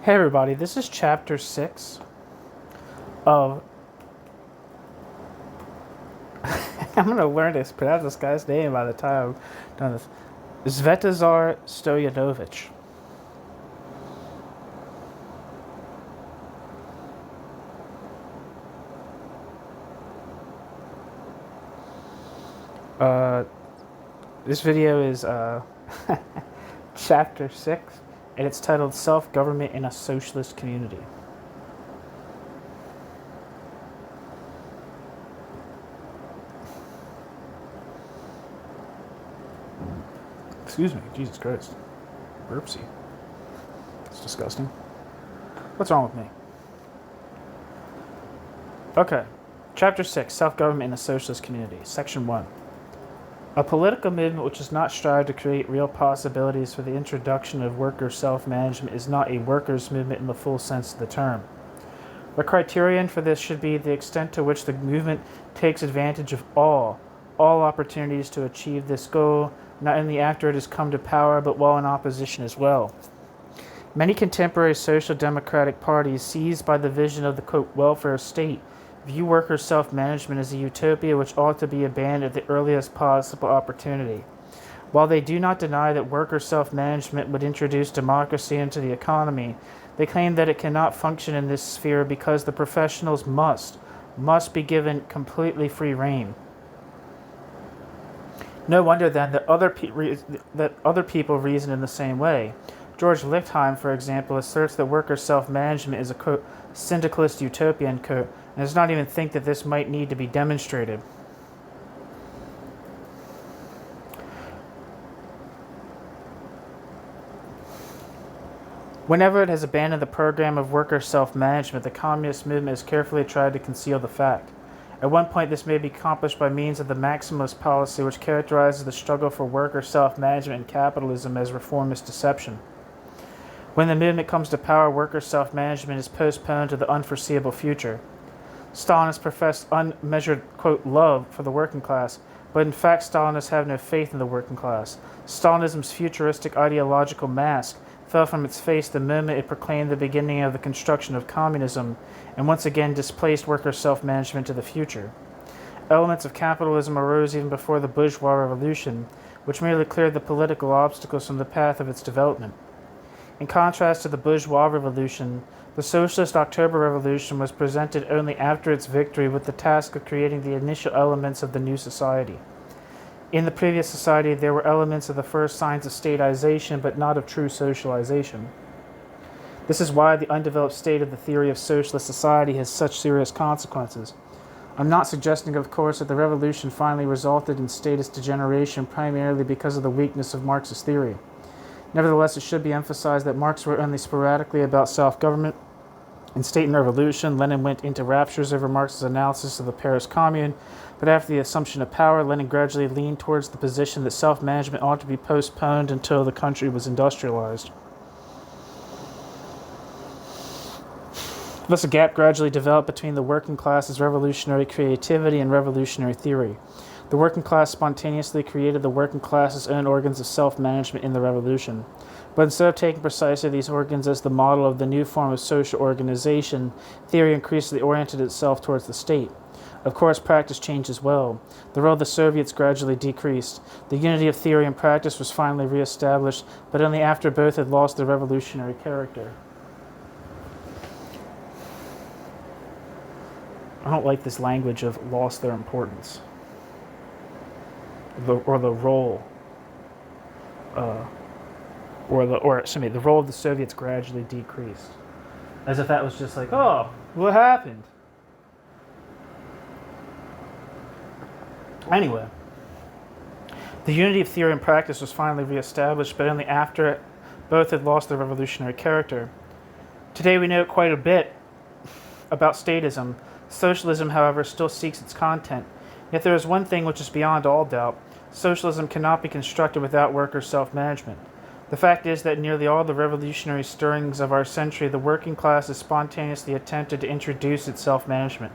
Hey everybody, this is chapter 6 of I'm gonna learn to pronounce this guy's name by the time I'm done this. Svetozar Stojanović. This video is chapter 6 and it's titled Self-Government in a Socialist Community. Excuse me, Jesus Christ. Burpsy. It's disgusting. What's wrong with me? Okay. Chapter 6, Self-Government in a Socialist Community. Section 1. A political movement which does not strive to create real possibilities for the introduction of worker self-management is not a workers' movement in the full sense of the term. The criterion for this should be the extent to which the movement takes advantage of all opportunities to achieve this goal, not only after it has come to power, but while in opposition as well. Many contemporary social democratic parties, seized by the vision of the, quote, welfare state, view worker self-management as a utopia which ought to be abandoned at the earliest possible opportunity. While they do not deny that worker self-management would introduce democracy into the economy, they claim that it cannot function in this sphere because the professionals must be given completely free rein. No wonder then that other people reason in the same way. George Lichtheim, for example, asserts that worker self-management is a, quote, syndicalist utopia, end quote, and does not even think that this might need to be demonstrated. Whenever it has abandoned the program of worker self-management, the communist movement has carefully tried to conceal the fact. At one point, this may be accomplished by means of the maximalist policy which characterizes the struggle for worker self-management in capitalism as reformist deception. When the movement comes to power, worker self-management is postponed to the unforeseeable future. Stalinists professed unmeasured, quote, love for the working class, but in fact Stalinists have no faith in the working class. Stalinism's futuristic ideological mask fell from its face the moment it proclaimed the beginning of the construction of communism and once again displaced worker self-management to the future. Elements of capitalism arose even before the bourgeois revolution, which merely cleared the political obstacles from the path of its development. In contrast to the bourgeois revolution, the socialist October Revolution was presented only after its victory with the task of creating the initial elements of the new society. In the previous society, there were elements of the first signs of statization, but not of true socialization. This is why the undeveloped state of the theory of socialist society has such serious consequences. I'm not suggesting, of course, that the revolution finally resulted in status degeneration primarily because of the weakness of Marxist theory. Nevertheless, it should be emphasized that Marx wrote only sporadically about self-government. In State and Revolution, Lenin went into raptures over Marx's analysis of the Paris Commune, but after the assumption of power, Lenin gradually leaned towards the position that self-management ought to be postponed until the country was industrialized. Thus, a gap gradually developed between the working class's revolutionary creativity and revolutionary theory. The working class spontaneously created the working class's own organs of self-management in the revolution. But instead of taking precisely these organs as the model of the new form of social organization, theory increasingly oriented itself towards the state. Of course, practice changed as well. The role of the Soviets gradually decreased. The unity of theory and practice was finally reestablished, but only after both had lost their revolutionary character. I don't like this language of lost their importance. The role of the Soviets gradually decreased. As if that was just like, oh, what happened? Anyway, the unity of theory and practice was finally reestablished, but only after both had lost their revolutionary character. Today we know quite a bit about statism. Socialism, however, still seeks its content. Yet there is one thing which is beyond all doubt. Socialism cannot be constructed without worker self-management. The fact is that nearly all the revolutionary stirrings of our century, the working class has spontaneously attempted to introduce its self-management.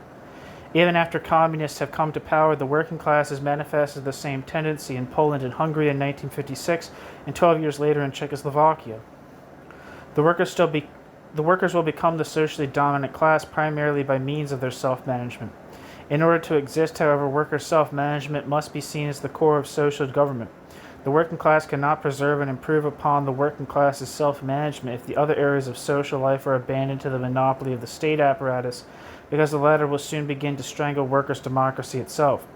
Even after communists have come to power, the working class has manifested the same tendency in Poland and Hungary in 1956 and 12 years later in Czechoslovakia. The workers still the workers will become the socially dominant class primarily by means of their self-management. In order to exist, however, worker self-management must be seen as the core of social government. The working class cannot preserve and improve upon the working class's self-management if the other areas of social life are abandoned to the monopoly of the state apparatus, because the latter will soon begin to strangle workers' democracy itself.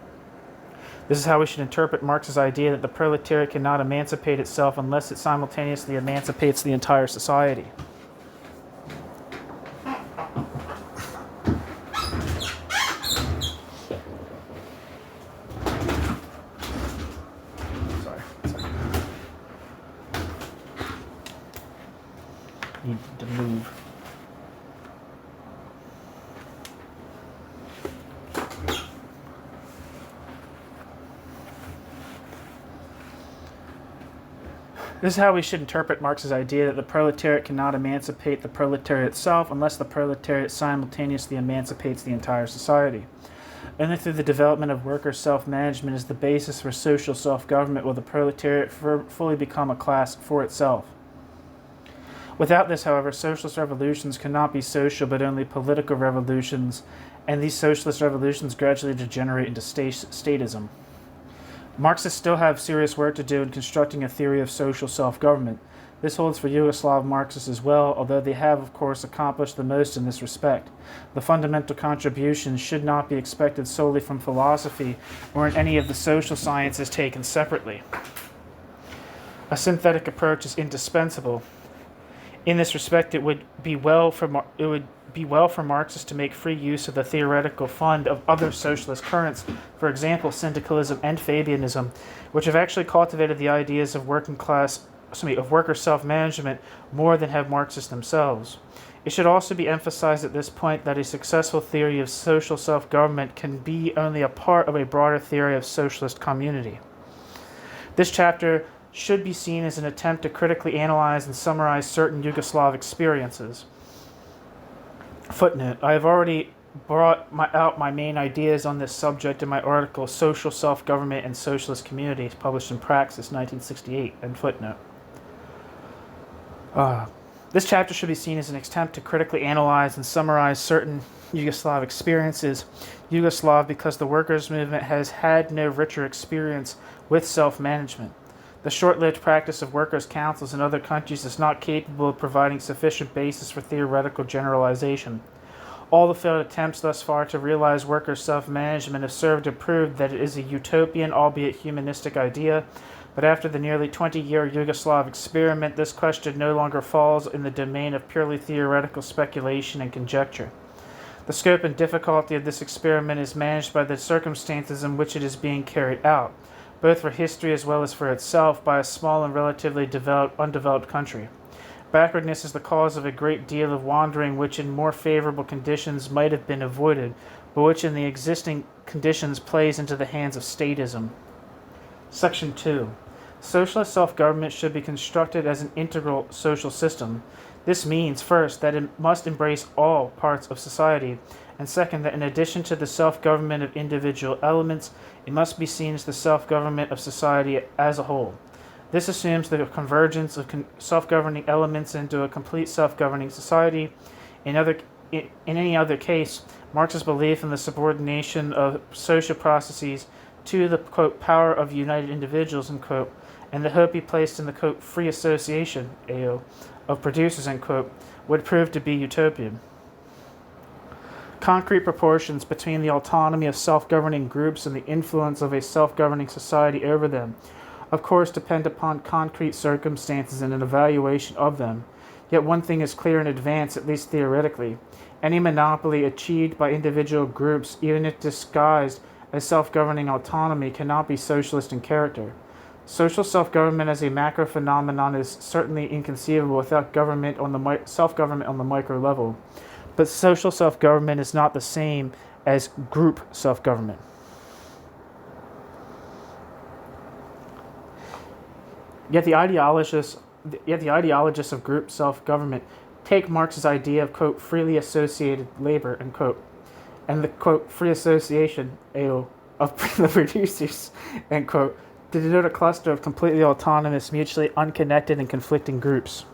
This is how we should interpret Marx's idea that the proletariat cannot emancipate itself unless it simultaneously emancipates the entire society. Need to move. This is how we should interpret Marx's idea that the proletariat cannot emancipate the proletariat itself unless the proletariat simultaneously emancipates the entire society. Only through the development of worker self-management is the basis for social self-government will the proletariat fully become a class for itself. Without this, however, socialist revolutions cannot be social but only political revolutions, and these socialist revolutions gradually degenerate into statism. Marxists still have serious work to do in constructing a theory of social self-government. This holds for Yugoslav Marxists as well, although they have, of course, accomplished the most in this respect. The fundamental contributions should not be expected solely from philosophy or in any of the social sciences taken separately. A synthetic approach is indispensable. In this respect, it would be well for Marxists to make free use of the theoretical fund of other socialist currents, for example, syndicalism and Fabianism, which have actually cultivated the ideas of worker self-management more than have Marxists themselves. It should also be emphasized at this point that a successful theory of social self-government can be only a part of a broader theory of socialist community. This chapter should be seen as an attempt to critically analyze and summarize certain Yugoslav experiences. Footnote: I have already brought out my main ideas on this subject in my article Social Self-Government and Socialist Communities, published in Praxis, 1968, and footnote. This chapter should be seen as an attempt to critically analyze and summarize certain Yugoslav experiences. Yugoslav because the workers' movement has had no richer experience with self-management. The short-lived practice of workers' councils in other countries is not capable of providing sufficient basis for theoretical generalization. All the failed attempts thus far to realize workers' self-management have served to prove that it is a utopian, albeit humanistic idea, but after the nearly 20-year Yugoslav experiment, this question no longer falls in the domain of purely theoretical speculation and conjecture. The scope and difficulty of this experiment is managed by the circumstances in which it is being carried out, both for history as well as for itself, by a small and relatively undeveloped country. Backwardness is the cause of a great deal of wandering which in more favorable conditions might have been avoided, but which in the existing conditions plays into the hands of statism. Section 2. Socialist self-government should be constructed as an integral social system. This means, first, that it must embrace all parts of society, and second, that in addition to the self-government of individual elements, it must be seen as the self-government of society as a whole. This assumes the convergence of self-governing elements into a complete self-governing society. In any other case, Marx's belief in the subordination of social processes to the, quote, power of united individuals, end quote, and the hope he placed in the, quote, free association, AO, of producers, end quote, would prove to be utopian. Concrete proportions between the autonomy of self-governing groups and the influence of a self-governing society over them, of course, depend upon concrete circumstances and an evaluation of them. Yet one thing is clear in advance, at least theoretically. Any monopoly achieved by individual groups, even if disguised as self-governing autonomy, cannot be socialist in character. Social self-government as a macro phenomenon is certainly inconceivable without self-government on the micro level. But social self-government is not the same as group self-government. Yet the ideologists of group self-government take Marx's idea of, quote, freely associated labor, end quote, and the, quote, free association, AO, of the producers, end quote, to denote a cluster of completely autonomous, mutually unconnected and conflicting groups.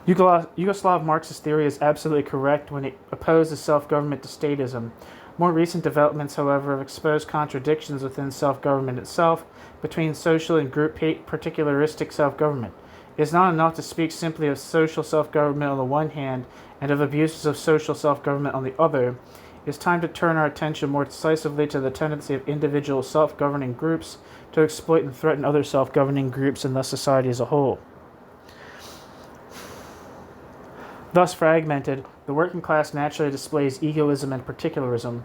Yugoslav Marxist theory is absolutely correct when it opposes self-government to statism. More recent developments, however, have exposed contradictions within self-government itself between social and group particularistic self-government. It is not enough to speak simply of social self-government on the one hand and of abuses of social self-government on the other. It is time to turn our attention more decisively to the tendency of individual self-governing groups to exploit and threaten other self-governing groups and thus society as a whole. Thus fragmented, the working class naturally displays egoism and particularism.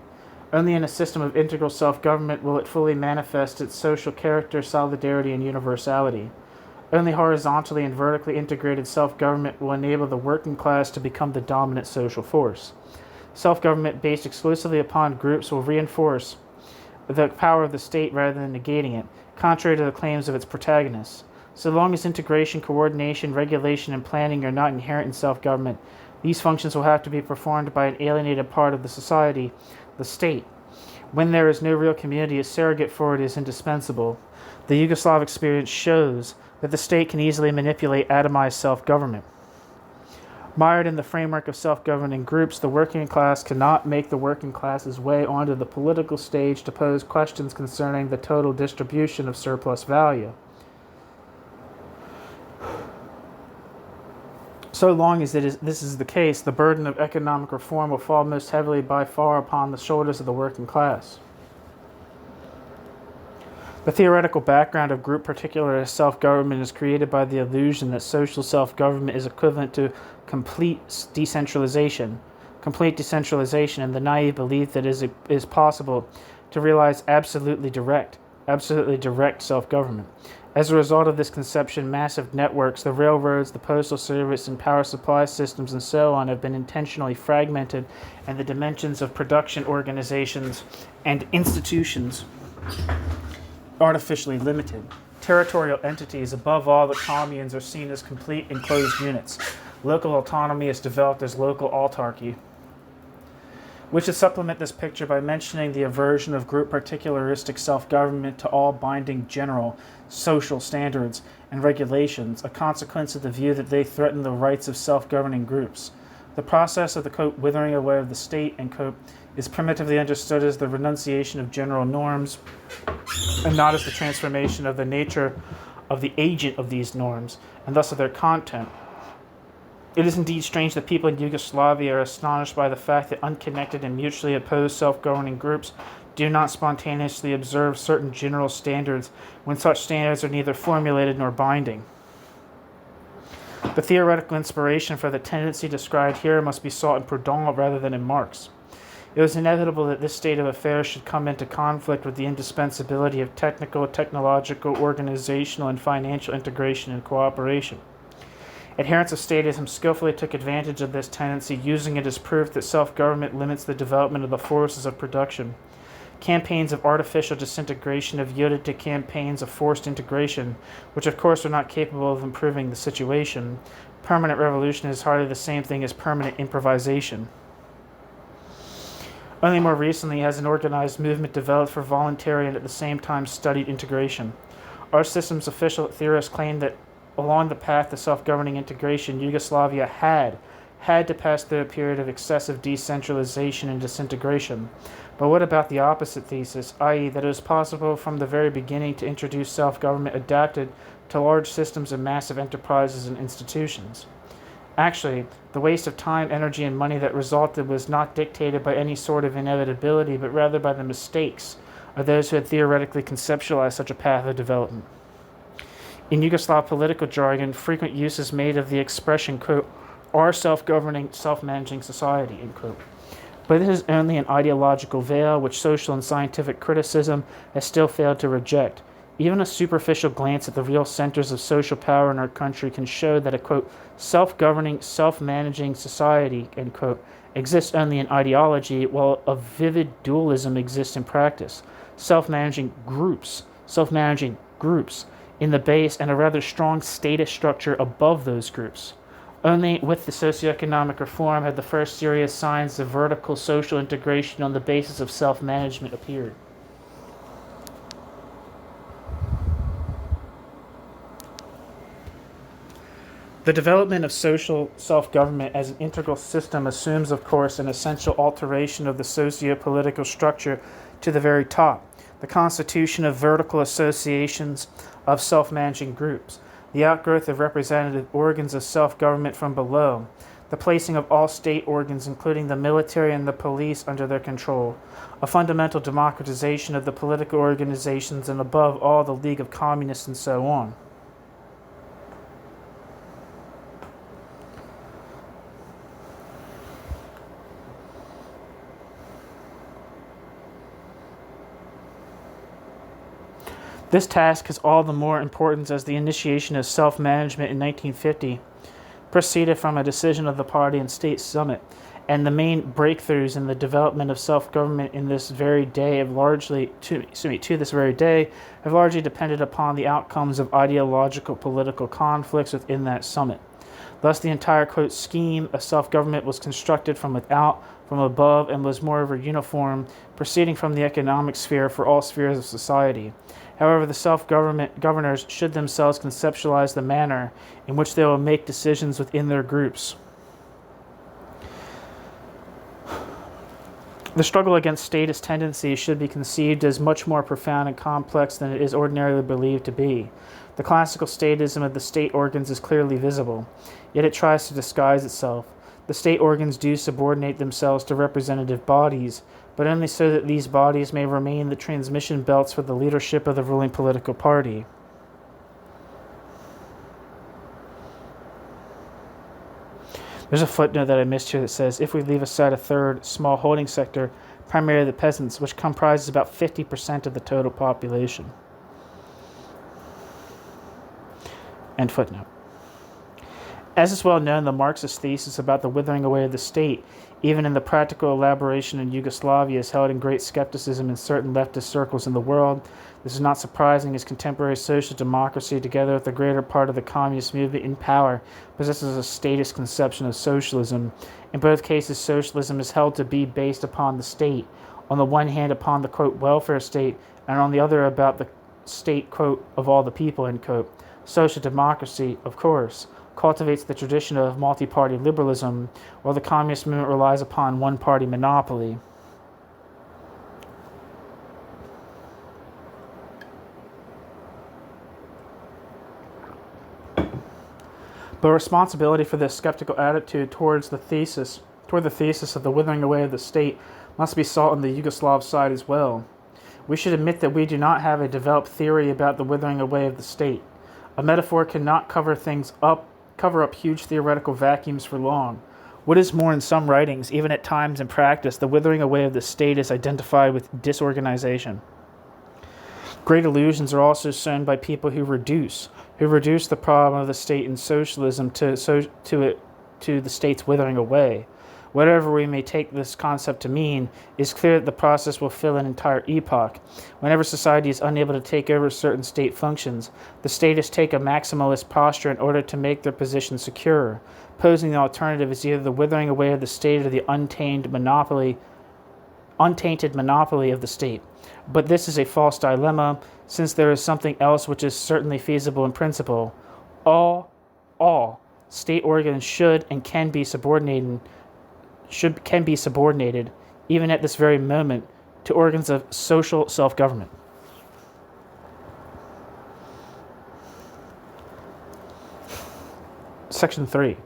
Only in a system of integral self-government will it fully manifest its social character, solidarity, and universality. Only horizontally and vertically integrated self-government will enable the working class to become the dominant social force. Self-government based exclusively upon groups will reinforce the power of the state rather than negating it, contrary to the claims of its protagonists. So long as integration, coordination, regulation, and planning are not inherent in self-government, these functions will have to be performed by an alienated part of the society, the state. When there is no real community, a surrogate for it is indispensable. The Yugoslav experience shows that the state can easily manipulate atomized self-government. Mired in the framework of self-governing groups, the working class cannot make the working class's way onto the political stage to pose questions concerning the total distribution of surplus value. So long as this is the case, the burden of economic reform will fall most heavily by far upon the shoulders of the working class. The theoretical background of group particularist self-government is created by the illusion that social self-government is equivalent to complete decentralization and the naive belief that it is possible to realize absolutely direct self-government. As a result of this conception, massive networks, the railroads, the postal service, and power supply systems, and so on, have been intentionally fragmented, and the dimensions of production organizations and institutions artificially limited. Territorial entities, above all the communes, are seen as complete enclosed units. Local autonomy is developed as local autarky. We should supplement this picture by mentioning the aversion of group particularistic self-government to all binding general social standards and regulations, a consequence of the view that they threaten the rights of self-governing groups. The process of the, quote, withering away of the state, end quote, is primitively understood as the renunciation of general norms and not as the transformation of the nature of the agent of these norms, and thus of their content. It is indeed strange that people in Yugoslavia are astonished by the fact that unconnected and mutually opposed self-governing groups do not spontaneously observe certain general standards when such standards are neither formulated nor binding. The theoretical inspiration for the tendency described here must be sought in Proudhon rather than in Marx. It was inevitable that this state of affairs should come into conflict with the indispensability of technological, organizational, and financial integration and cooperation. Adherents of statism skillfully took advantage of this tendency, using it as proof that self-government limits the development of the forces of production. Campaigns of artificial disintegration have yielded to campaigns of forced integration, which of course are not capable of improving the situation. Permanent revolution is hardly the same thing as permanent improvisation. Only more recently has an organized movement developed for voluntary and at the same time studied integration. Our system's official theorists claim that along the path to self-governing integration, Yugoslavia had to pass through a period of excessive decentralization and disintegration. But what about the opposite thesis, i.e. that it was possible from the very beginning to introduce self-government adapted to large systems of massive enterprises and institutions? Actually, the waste of time, energy, and money that resulted was not dictated by any sort of inevitability, but rather by the mistakes of those who had theoretically conceptualized such a path of development. In Yugoslav political jargon, frequent use is made of the expression, quote, our self-governing, self-managing society, end quote. But this is only an ideological veil which social and scientific criticism has still failed to reject. Even a superficial glance at the real centers of social power in our country can show that a, quote, self-governing, self-managing society, end quote, exists only in ideology, while a vivid dualism exists in practice. Self-managing groups in the base and a rather strong statist structure above those groups. Only with the socioeconomic reform had the first serious signs of vertical social integration on the basis of self-management appeared. The development of social self-government as an integral system assumes, of course, an essential alteration of the socio-political structure to the very top, the constitution of vertical associations of self-managing groups, the outgrowth of representative organs of self-government from below, the placing of all state organs, including the military and the police, under their control, a fundamental democratization of the political organizations, and above all, the League of Communists, and so on. This task has all the more importance as the initiation of self-management in 1950 proceeded from a decision of the Party and State Summit, and the main breakthroughs in the development of self-government in this very day have largely, to this very day, have largely depended upon the outcomes of ideological political conflicts within that summit. Thus, the entire, quote, scheme of self-government was constructed from without, from above, and was moreover uniform, proceeding from the economic sphere for all spheres of society. However, the self-governors should themselves conceptualize the manner in which they will make decisions within their groups. The struggle against statist tendencies should be conceived as much more profound and complex than it is ordinarily believed to be. The classical statism of the state organs is clearly visible, yet it tries to disguise itself. The state organs do subordinate themselves to representative bodies, but only so that these bodies may remain the transmission belts for the leadership of the ruling political party. There's a footnote that I missed here that says, if we leave aside a third small holding sector, primarily the peasants, which comprises about 50% of the total population. End footnote. As is well known, the Marxist thesis about the withering away of the state, even in the practical elaboration in Yugoslavia, is held in great skepticism in certain leftist circles in the world. This is not surprising, as contemporary social democracy, together with the greater part of the communist movement in power, possesses a statist conception of socialism. In both cases, socialism is held to be based upon the state, on the one hand upon the, quote, welfare state, and on the other about the state, quote, of all the people, end quote. Social democracy, of course, cultivates the tradition of multi-party liberalism, while the communist movement relies upon one-party monopoly. But responsibility for this skeptical attitude toward the thesis of the withering away of the state must be sought on the Yugoslav side as well. We should admit that we do not have a developed theory about the withering away of the state. A metaphor cannot cover up huge theoretical vacuums for long. What is more, in some writings, even at times in practice, the withering away of the state is identified with disorganization. Great illusions are also sown by people who reduce the problem of the state in socialism to the state's withering away. Whatever we may take this concept to mean, it is clear that the process will fill an entire epoch. Whenever society is unable to take over certain state functions, the statists take a maximalist posture in order to make their position secure, posing the alternative as either the withering away of the state or the untainted monopoly of the state. But this is a false dilemma, since there is something else which is certainly feasible in principle. All state organs should and can be subordinated, even at this very moment, to organs of social self-government. Section 3.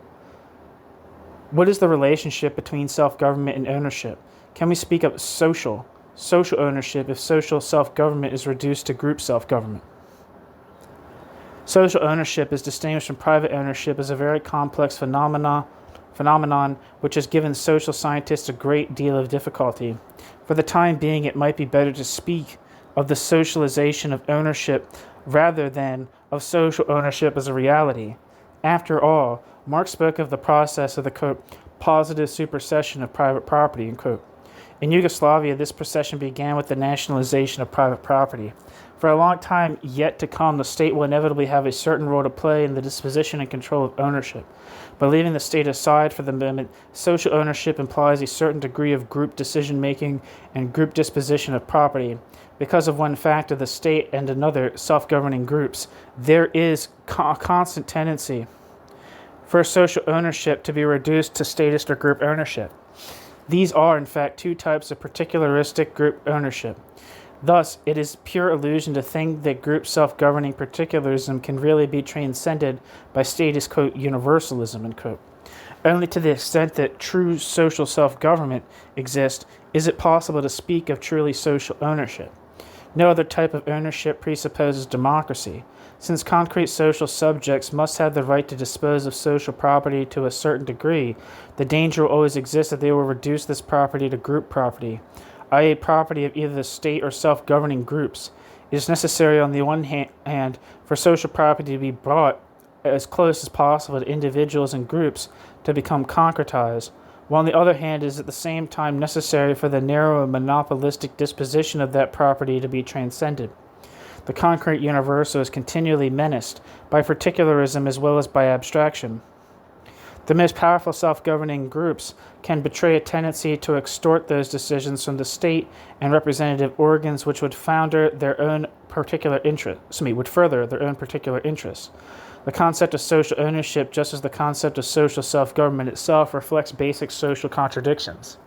What is the relationship between self-government and ownership? Can we speak of social ownership if social self-government is reduced to group self-government? Social ownership is distinguished from private ownership as a very complex phenomenon which has given social scientists a great deal of difficulty. For the time being, it might be better to speak of the socialization of ownership rather than of social ownership as a reality. After all, Marx spoke of the process of the, quote, positive supersession of private property, end quote. In Yugoslavia, this procession began with the nationalization of private property. For a long time yet to come, the state will inevitably have a certain role to play in the disposition and control of ownership. But leaving the state aside for the moment, social ownership implies a certain degree of group decision-making and group disposition of property. Because of one factor, the state and another, self-governing groups, there is a constant tendency for social ownership to be reduced to statist or group ownership. These are, in fact, two types of particularistic group ownership. Thus, it is pure illusion to think that group self-governing particularism can really be transcended by statist, quote, universalism, end quote. Only to the extent that true social self-government exists is it possible to speak of truly social ownership. No other type of ownership presupposes democracy. Since concrete social subjects must have the right to dispose of social property to a certain degree, the danger will always exist that they will reduce this property to group property, i.e. property of either the state or self-governing groups. It is necessary on the one hand for social property to be brought as close as possible to individuals and groups to become concretized, while on the other hand it is at the same time necessary for the narrow and monopolistic disposition of that property to be transcended. The concrete universal is continually menaced by particularism as well as by abstraction. The most powerful self-governing groups can betray a tendency to extort those decisions from the state and representative organs which would further their own particular interests. The concept of social ownership, just as the concept of social self-government itself, reflects basic social contradictions.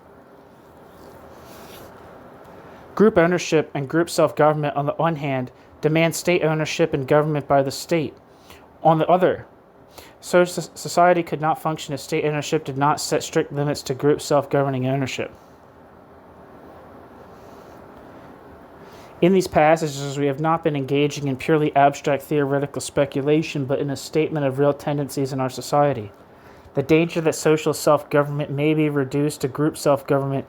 Group ownership and group self-government, on the one hand, demand state ownership and government by the state. On the other, society could not function if state ownership did not set strict limits to group self-governing ownership. In these passages, we have not been engaging in purely abstract theoretical speculation, but in a statement of real tendencies in our society. The danger that social self-government may be reduced to group self-government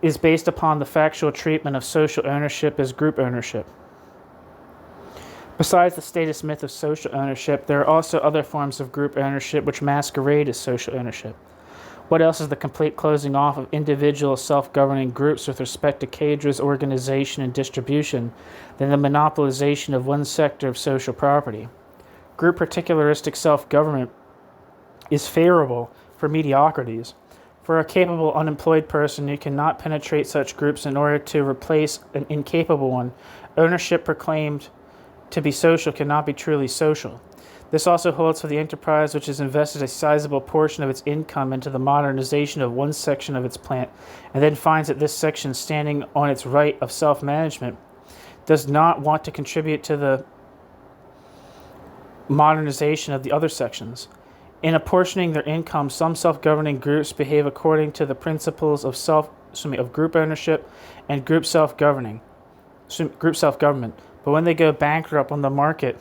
is based upon the factual treatment of social ownership as group ownership. Besides the statist myth of social ownership, there are also other forms of group ownership which masquerade as social ownership. What else is the complete closing off of individual self-governing groups with respect to cadres, organization, and distribution than the monopolization of one sector of social property? Group particularistic self-government is favorable for mediocrities. For a capable unemployed person who cannot penetrate such groups in order to replace an incapable one, ownership proclaimed to be social cannot be truly social. This also holds for the enterprise which has invested a sizable portion of its income into the modernization of one section of its plant, and then finds that this section, standing on its right of self-management, does not want to contribute to the modernization of the other sections. In apportioning their income, some self-governing groups behave according to the principles of group ownership and group self-government. But when they go bankrupt on the market,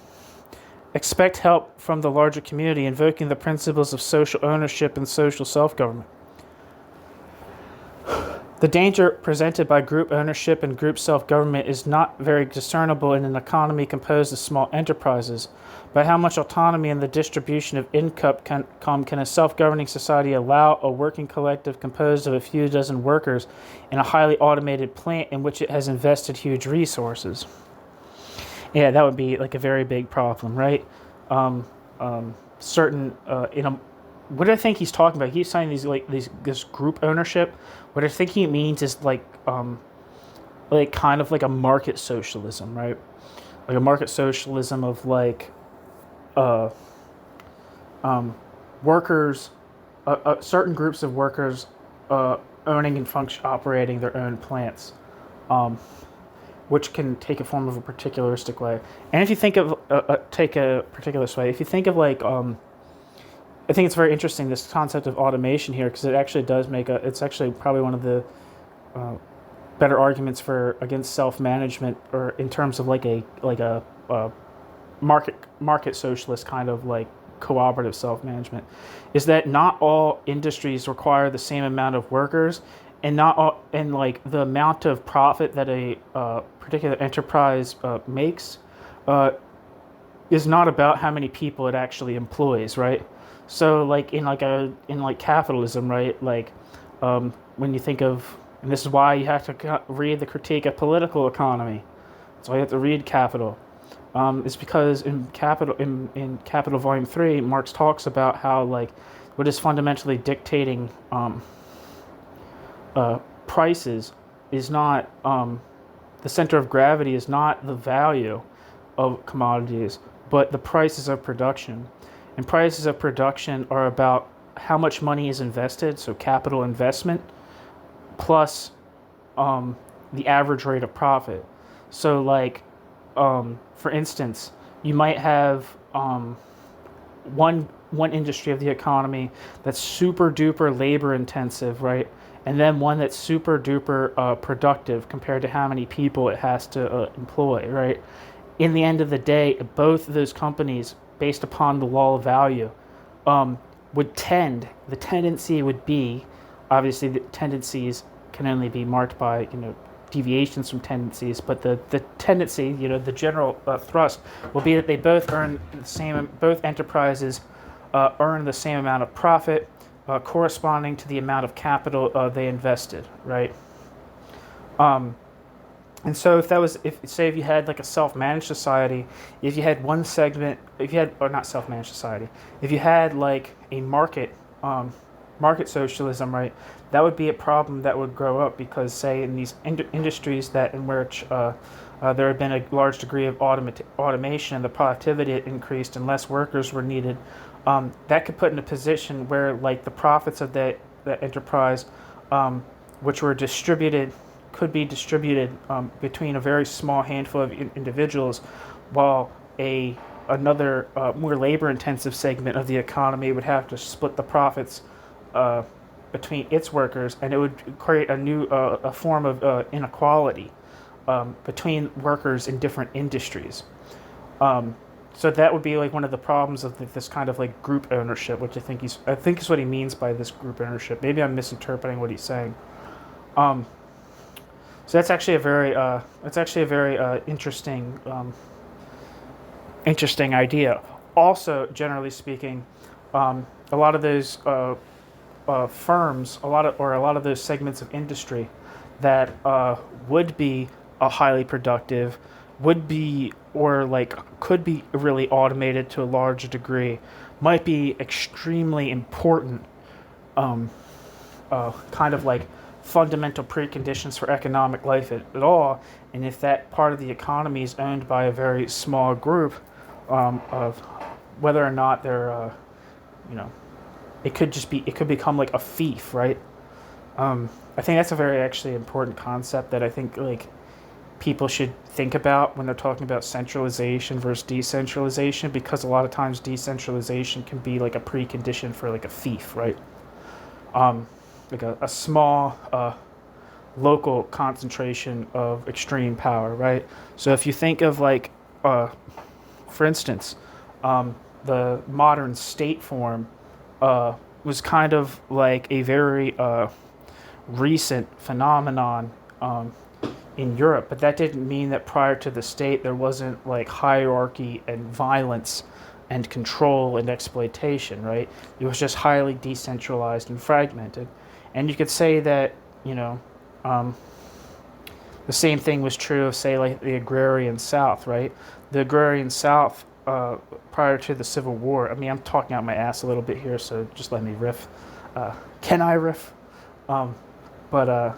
expect help from the larger community, invoking the principles of social ownership and social self-government. The danger presented by group ownership and group self-government is not very discernible in an economy composed of small enterprises. By how much autonomy in the distribution of income can a self-governing society allow a working collective composed of a few dozen workers in a highly automated plant in which it has invested huge resources? Yeah, that would be like a very big problem, right? What I think he's talking about, he's saying this group ownership. What I think he means is like kind of like a market socialism, right? Like a market socialism of workers, certain groups of workers owning and operating their own plants. Which can take a form of a particularistic way. And if you think of, take a particularist way, if you think of I think it's very interesting, this concept of automation here, because it actually does it's actually probably one of the better arguments against self-management, or in terms of like a market socialist kind of like cooperative self-management, is that not all industries require the same amount of workers, and the amount of profit that a particular enterprise makes is not about how many people it actually employs, right? So in capitalism, right? When you think of, and this is why you have to read the Critique of Political Economy. That's why you have to read Capital. It's because in Capital Volume 3, Marx talks about how what is fundamentally dictating prices is not the center of gravity is not the value of commodities, but the prices of production. and prices of production are about how much money is invested, so capital investment, plus the average rate of profit. So, like, for instance, you might have one industry of the economy that's super duper labor intensive, right? And then one that's super duper productive compared to how many people it has to employ, right? In the end of the day, both of those companies, based upon the law of value, the tendency would be, obviously the tendencies can only be marked by, deviations from tendencies, but the tendency, the general thrust will be that they both earn the same, both enterprises earn the same amount of profit corresponding to the amount of capital they invested, right? And so if you had like a self-managed society, if you had one segment, or not self-managed society, if you had like a market socialism, right, that would be a problem that would grow up because, say, in these industries in which there had been a large degree of automation and the productivity had increased and less workers were needed, that could put in a position where, like, the profits of that enterprise, which were could be distributed between a very small handful of individuals, while another more labor-intensive segment of the economy would have to split the profits between its workers, and it would create a form of inequality between workers in different industries. So that would be like one of the problems of this kind of like group ownership, which I think is what he means by this group ownership. Maybe I'm misinterpreting what he's saying. So that's actually a very interesting idea. Also, generally speaking, a lot of those firms, a lot of those segments of industry that would be highly productive, would be, or like could be really automated to a large degree, might be extremely important, kind of like fundamental preconditions for economic life at all. And if that part of the economy is owned by a very small group, of whether or not they're, it could become like a fief, right? I think that's a very actually important concept that I think like people should think about when they're talking about centralization versus decentralization, because a lot of times decentralization can be like a precondition for like a fief, right? Like a small local concentration of extreme power, right? So if you think of like, for instance, the modern state form was kind of like a very recent phenomenon in Europe, but that didn't mean that prior to the state there wasn't like hierarchy and violence and control and exploitation, right? It was just highly decentralized and fragmented. And you could say that, the same thing was true of, say, like the agrarian South, right? The agrarian South, prior to the Civil War, I mean, I'm talking out my ass a little bit here, so just let me riff. Can I riff? But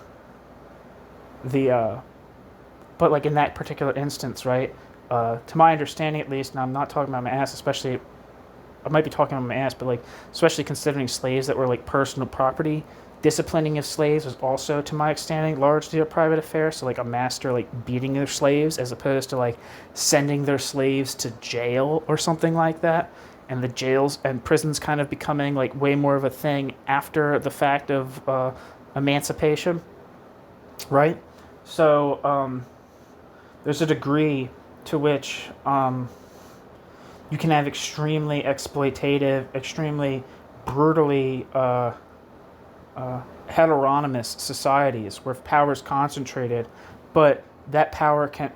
like in that particular instance, right? To my understanding, at least, and I'm not talking about my ass, especially, I might be talking about my ass, but like, especially considering slaves that were like personal property, disciplining of slaves was also, to my understanding, largely a private affair. So like a master like beating their slaves as opposed to like sending their slaves to jail or something like that. And the jails and prisons kind of becoming like way more of a thing after the fact of emancipation, right? So there's a degree to which you can have extremely exploitative, extremely brutally heteronymous societies where power is concentrated, but that power can,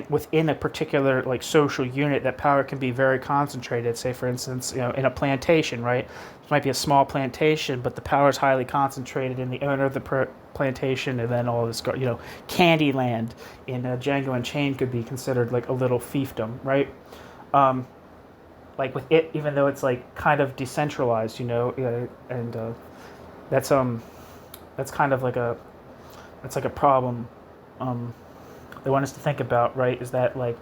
within a particular like social unit, that power can be very concentrated. Say, for instance, in a plantation, right? It might be a small plantation, but the power is highly concentrated in the owner of the plantation, and then all this, Candyland in Django Unchained could be considered like a little fiefdom, right? Like with it, even though it's like kind of decentralized, and that's kind of like a problem they want us to think about, right? Is that like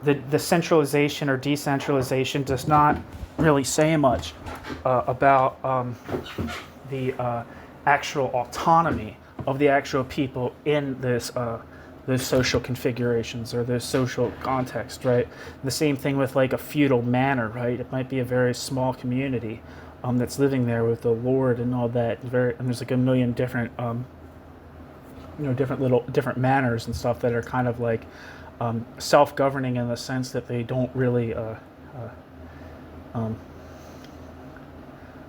the centralization or decentralization does not really say much about the actual autonomy of the actual people in this those social configurations or those social context, right? The same thing with like a feudal manor, right? It might be a very small community that's living there with the lord and all that. And there's like a million different, different manors and stuff that are kind of like self-governing in the sense that they don't really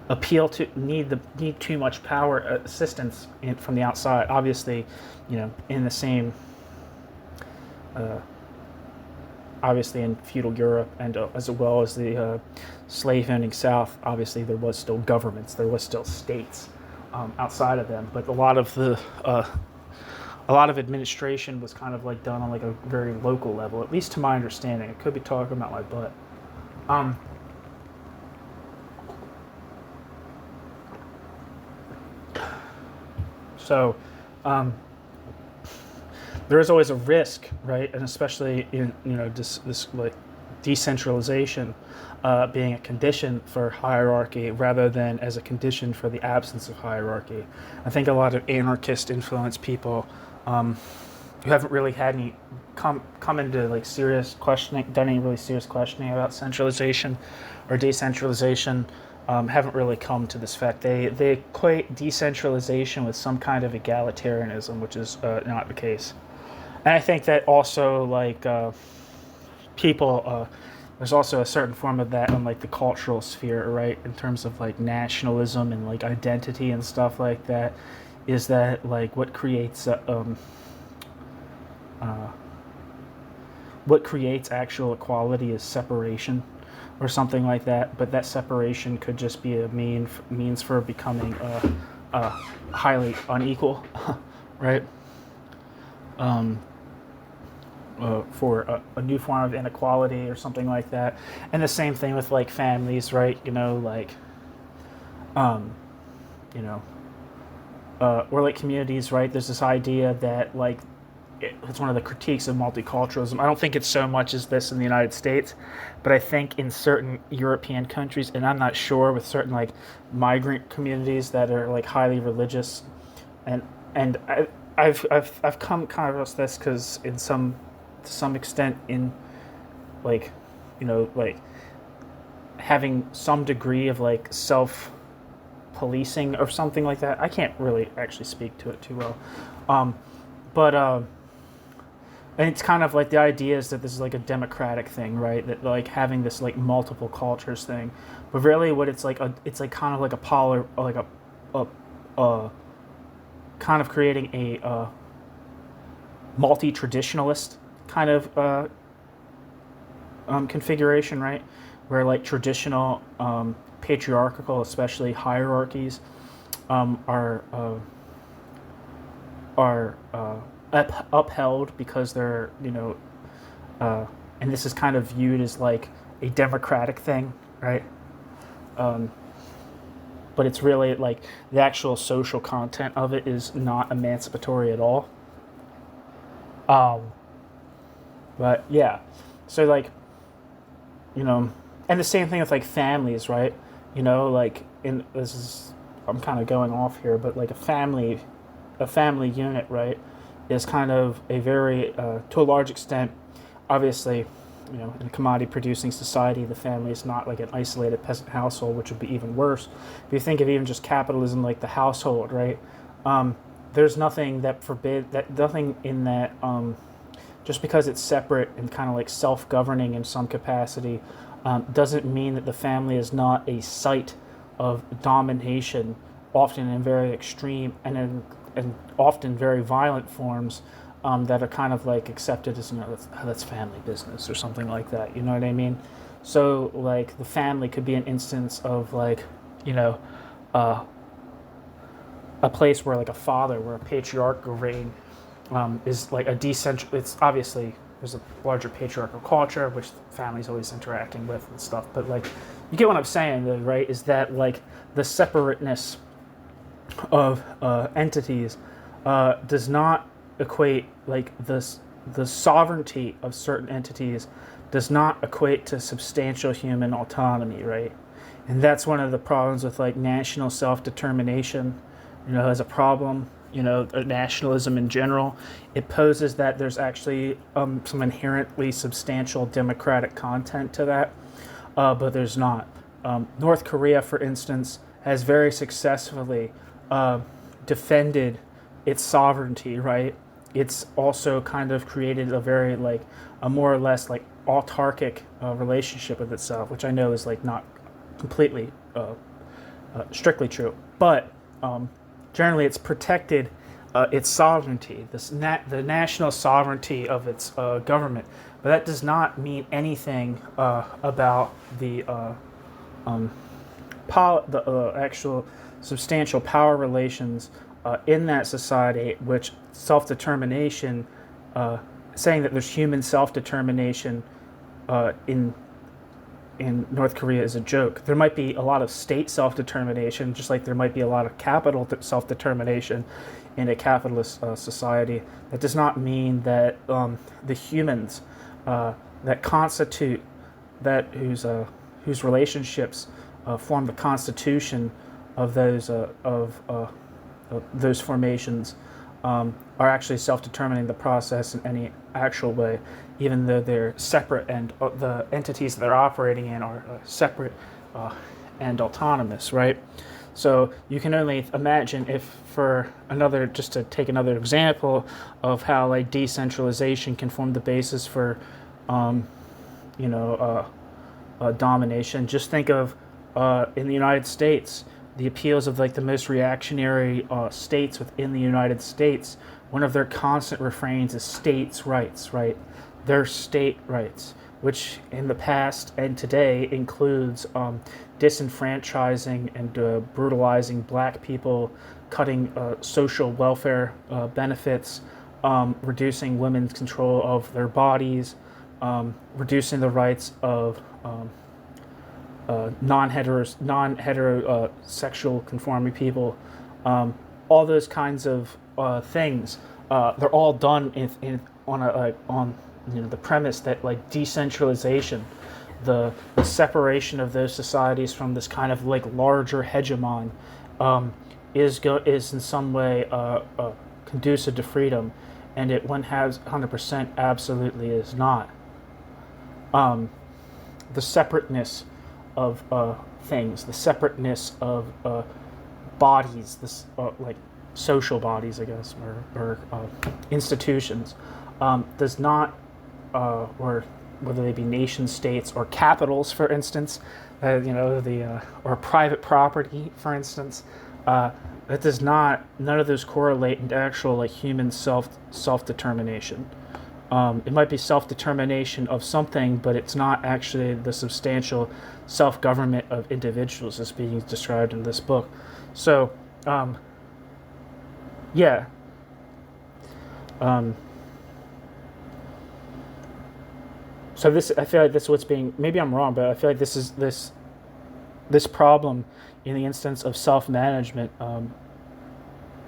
appeal to need too much power assistance from the outside. Obviously, in the same. Obviously, in feudal Europe and as well as the slave-owning South, obviously there was still governments, there was still states outside of them. But a lot of administration was kind of like done on like a very local level, at least to my understanding. I could be talking about my butt. So. There is always a risk, right, and especially in this like decentralization being a condition for hierarchy rather than as a condition for the absence of hierarchy. I think a lot of anarchist influenced people who haven't really had any come into like serious questioning, done any really serious questioning about centralization or decentralization. Haven't really come to this fact. They equate decentralization with some kind of egalitarianism, which is not the case. And I think that also, like, people, there's also a certain form of that in, like, the cultural sphere, right? In terms of, like, nationalism and, like, identity and stuff like that, is that, like, what creates actual equality is separation or something like that. But that separation could just be a means for becoming highly unequal, right? For a new form of inequality or something like that. And the same thing with like families, right? Or like communities, right? There's this idea that like it's one of the critiques of multiculturalism. I don't think it's so much as this in the United States, but I think in certain European countries, and I'm not sure, with certain like migrant communities that are like highly religious, and I've come kind of across this because to some extent in like like having some degree of like self policing or something like that. I can't really actually speak to it too well, but and it's kind of like the idea is that this is like a democratic thing, right? That like having this like multiple cultures thing, but really what it's like kind of like a kind of creating a multi-traditionalist kind of configuration, right? Where like traditional patriarchal, especially hierarchies, are upheld because they're and this is kind of viewed as like a democratic thing, right? But it's really like the actual social content of it is not emancipatory at all. But yeah, so like, and the same thing with like families, right? Like I'm kind of going off here, but like a family unit, right, is kind of a very, to a large extent, obviously, in a commodity-producing society, the family is not like an isolated peasant household, which would be even worse. If you think of even just capitalism, like the household, right? There's nothing nothing in that, just because it's separate and kind of like self-governing in some capacity, doesn't mean that the family is not a site of domination, often in very extreme and often very violent forms, that are kind of like accepted as that's family business or something like that. You know what I mean? So like the family could be an instance of like a place where like a father, where a patriarchal reign is like a decentral. It's obviously there's a larger patriarchal culture which the family's always interacting with and stuff. But like you get what I'm saying, though, right? Is that like the separateness of entities does not equate like the sovereignty of certain entities does not equate to substantial human autonomy, right? And that's one of the problems with like national self-determination, as a problem, nationalism in general. It poses that there's actually some inherently substantial democratic content to that, but there's not. North Korea, for instance, has very successfully defended its sovereignty, right? It's also kind of created a more or less like autarkic relationship with itself, which I know is like not completely strictly true, but generally it's protected its sovereignty, the national sovereignty of its government. But that does not mean anything about the actual substantial power relations in that society, which self-determination, saying that there's human self-determination in North Korea is a joke. There might be a lot of state self-determination, just like there might be a lot of capital self-determination in a capitalist society. That does not mean that the humans that constitute whose relationships form the constitution of those formations are actually self-determining the process in any actual way, even though they're separate and the entities that they're operating in are separate and autonomous, right? So you can only imagine if, just to take another example of how like decentralization can form the basis for, domination. Just think of in the United States, the appeals of like the most reactionary states within the United States. One of their constant refrains is states' rights, right? Their state rights, which in the past and today includes disenfranchising and brutalizing black people, cutting social welfare benefits, reducing women's control of their bodies, reducing the rights of non-heterosexual conforming people, all those kinds of things. They're all done on the premise that like decentralization, the separation of those societies from this kind of like larger hegemon, is in some way conducive to freedom, and it 100% absolutely is not. The separateness of things, the separateness of bodies, this like social bodies, I guess, or institutions, does not, or whether they be nation states or capitals, for instance, or private property, for instance, that does not. None of those correlate into actual like human self-determination. It might be self-determination of something, but it's not actually the substantial self-government of individuals as being described in this book. So, yeah. So this, I feel like this is what's being. Maybe I'm wrong, but I feel like this is this problem in the instance of self-management,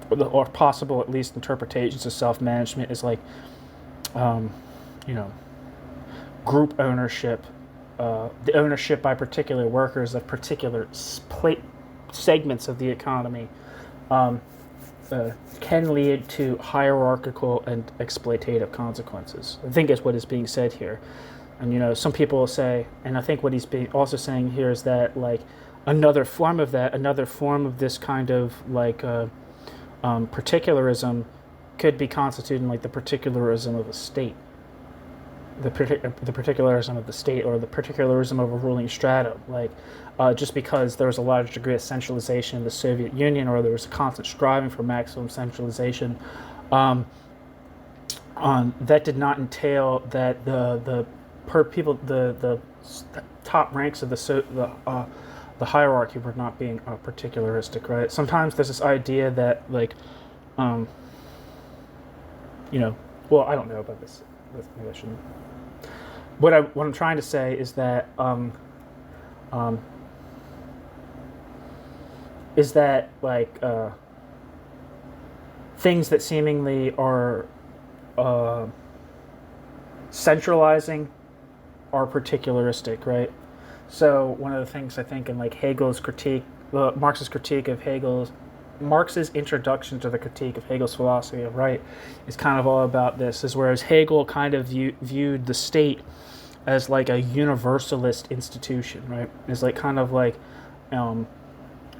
or possible at least interpretations of self-management is like. Group ownership, the ownership by particular workers of particular segments of the economy, can lead to hierarchical and exploitative consequences. I think is what is being said here. And some people say, and I think what he's also saying here is that like another form of this kind of like particularism could be constituted in like the particularism of a state, the particularism of the state, or the particularism of a ruling stratum. Like just because there was a large degree of centralization in the Soviet Union, or there was a constant striving for maximum centralization, that did not entail that the top ranks of the hierarchy were not being particularistic, right? Sometimes there's this idea that like. Well, I don't know about this. Maybe I shouldn't. What I'm trying to say is that things that seemingly are centralizing or particularistic, right? So one of the things I think in like Hegel's critique, Marx's critique of Marx's introduction to the critique of Hegel's philosophy of right is kind of all about this, is whereas Hegel kind of viewed the state as like a universalist institution, right? It's like kind of like a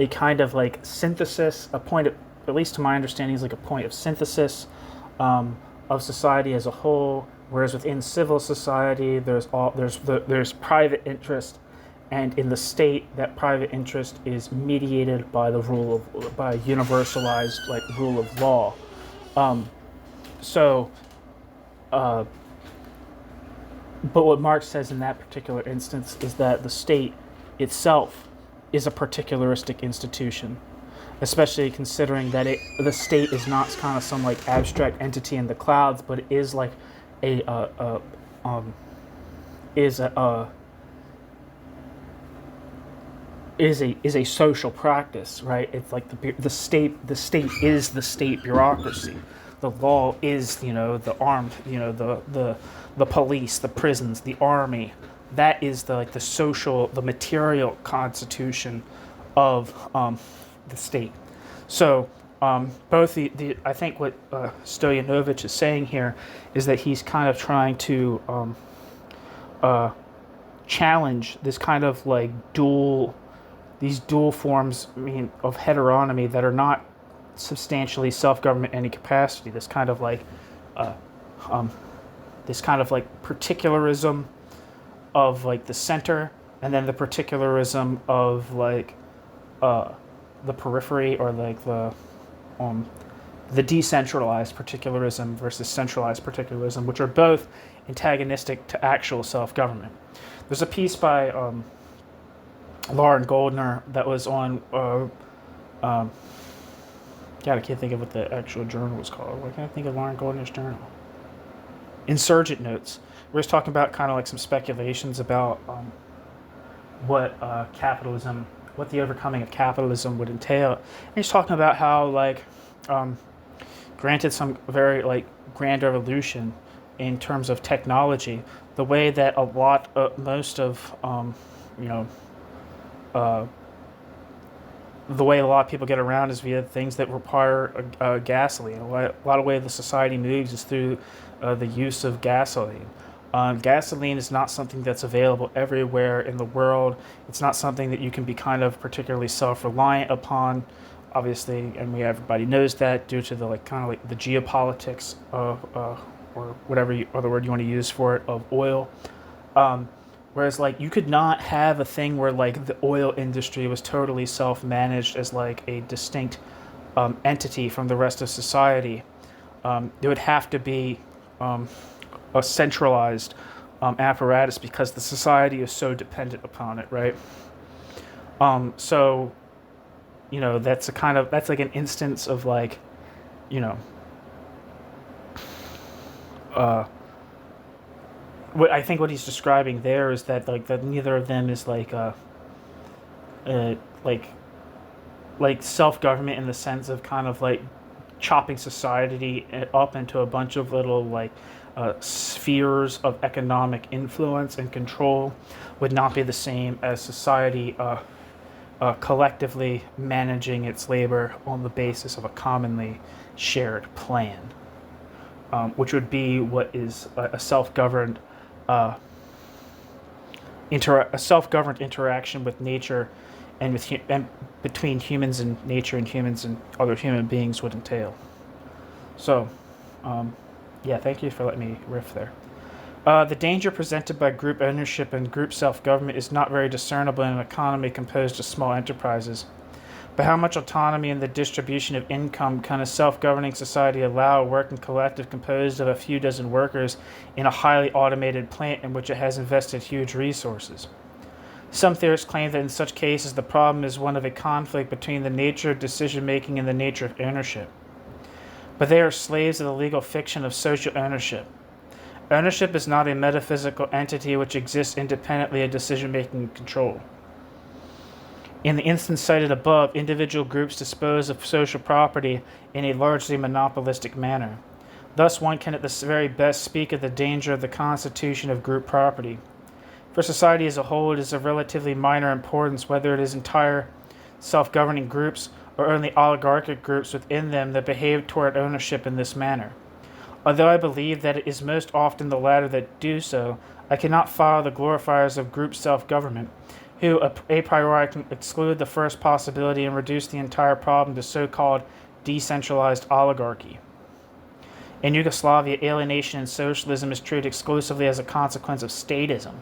kind of like synthesis, a point of, at least to my understanding, is like a point of synthesis of society as a whole. Whereas within civil society, there's private interest, and in the state, that private interest is mediated by by universalized like rule of law. But what Marx says in that particular instance is that the state itself is a particularistic institution, especially considering that the state is not kind of some like abstract entity in the clouds, but it is like is a social practice, right? It's like the state is the state bureaucracy. The law is, the armed, the police, the prisons, the army. That is the social, the material constitution of the state. So both I think what Stojanović is saying here is that he's kind of trying to challenge this kind of like these dual forms, of heteronomy that are not substantially self-government in any capacity. This kind of like particularism of like the center, and then the particularism of like the periphery, or like the decentralized particularism versus centralized particularism, which are both antagonistic to actual self-government. There's a piece by Lauren Goldner that was on God, I can't think of what the actual journal was called. Why can't I think of Lauren Goldner's journal? Insurgent Notes. We're just talking about kind of like some speculations about what capitalism, what the overcoming of capitalism would entail. And he's talking about how like, granted some very like grand evolution in terms of technology, the way that the way a lot of people get around is via things that require gasoline. A lot of way the society moves is through the use of gasoline. Gasoline is not something that's available everywhere in the world. It's not something that you can be kind of particularly self-reliant upon, obviously, and everybody knows that due to the like kind of like the geopolitics of or whatever other word you want to use for it of oil. Whereas, like, you could not have a thing where, like, the oil industry was totally self-managed as, like, a distinct entity from the rest of society. There would have to be a centralized apparatus because the society is so dependent upon it, right? So, that's that's like an instance of, like, what he's describing there is that that neither of them is like self-government in the sense of kind of like chopping society up into a bunch of little like spheres of economic influence and control would not be the same as society collectively managing its labor on the basis of a commonly shared plan, which would be what is a self-governed a self-governed interaction with nature and between humans and nature and humans and other human beings would entail. So, thank you for letting me riff there. The danger presented by group ownership and group self-government is not very discernible in an economy composed of small enterprises. But how much autonomy in the distribution of income can a self-governing society allow a working collective composed of a few dozen workers in a highly automated plant in which it has invested huge resources? Some theorists claim that in such cases the problem is one of a conflict between the nature of decision-making and the nature of ownership. But they are slaves of the legal fiction of social ownership. Ownership is not a metaphysical entity which exists independently of decision-making and control. In the instance cited above, individual groups dispose of social property in a largely monopolistic manner. Thus, one can at the very best speak of the danger of the constitution of group property. For society as a whole, it is of relatively minor importance whether it is entire self-governing groups or only oligarchic groups within them that behave toward ownership in this manner. Although I believe that it is most often the latter that do so, I cannot follow the glorifiers of group self-government, who a priori can exclude the first possibility and reduce the entire problem to so-called decentralized oligarchy. In Yugoslavia, alienation in socialism is treated exclusively as a consequence of statism.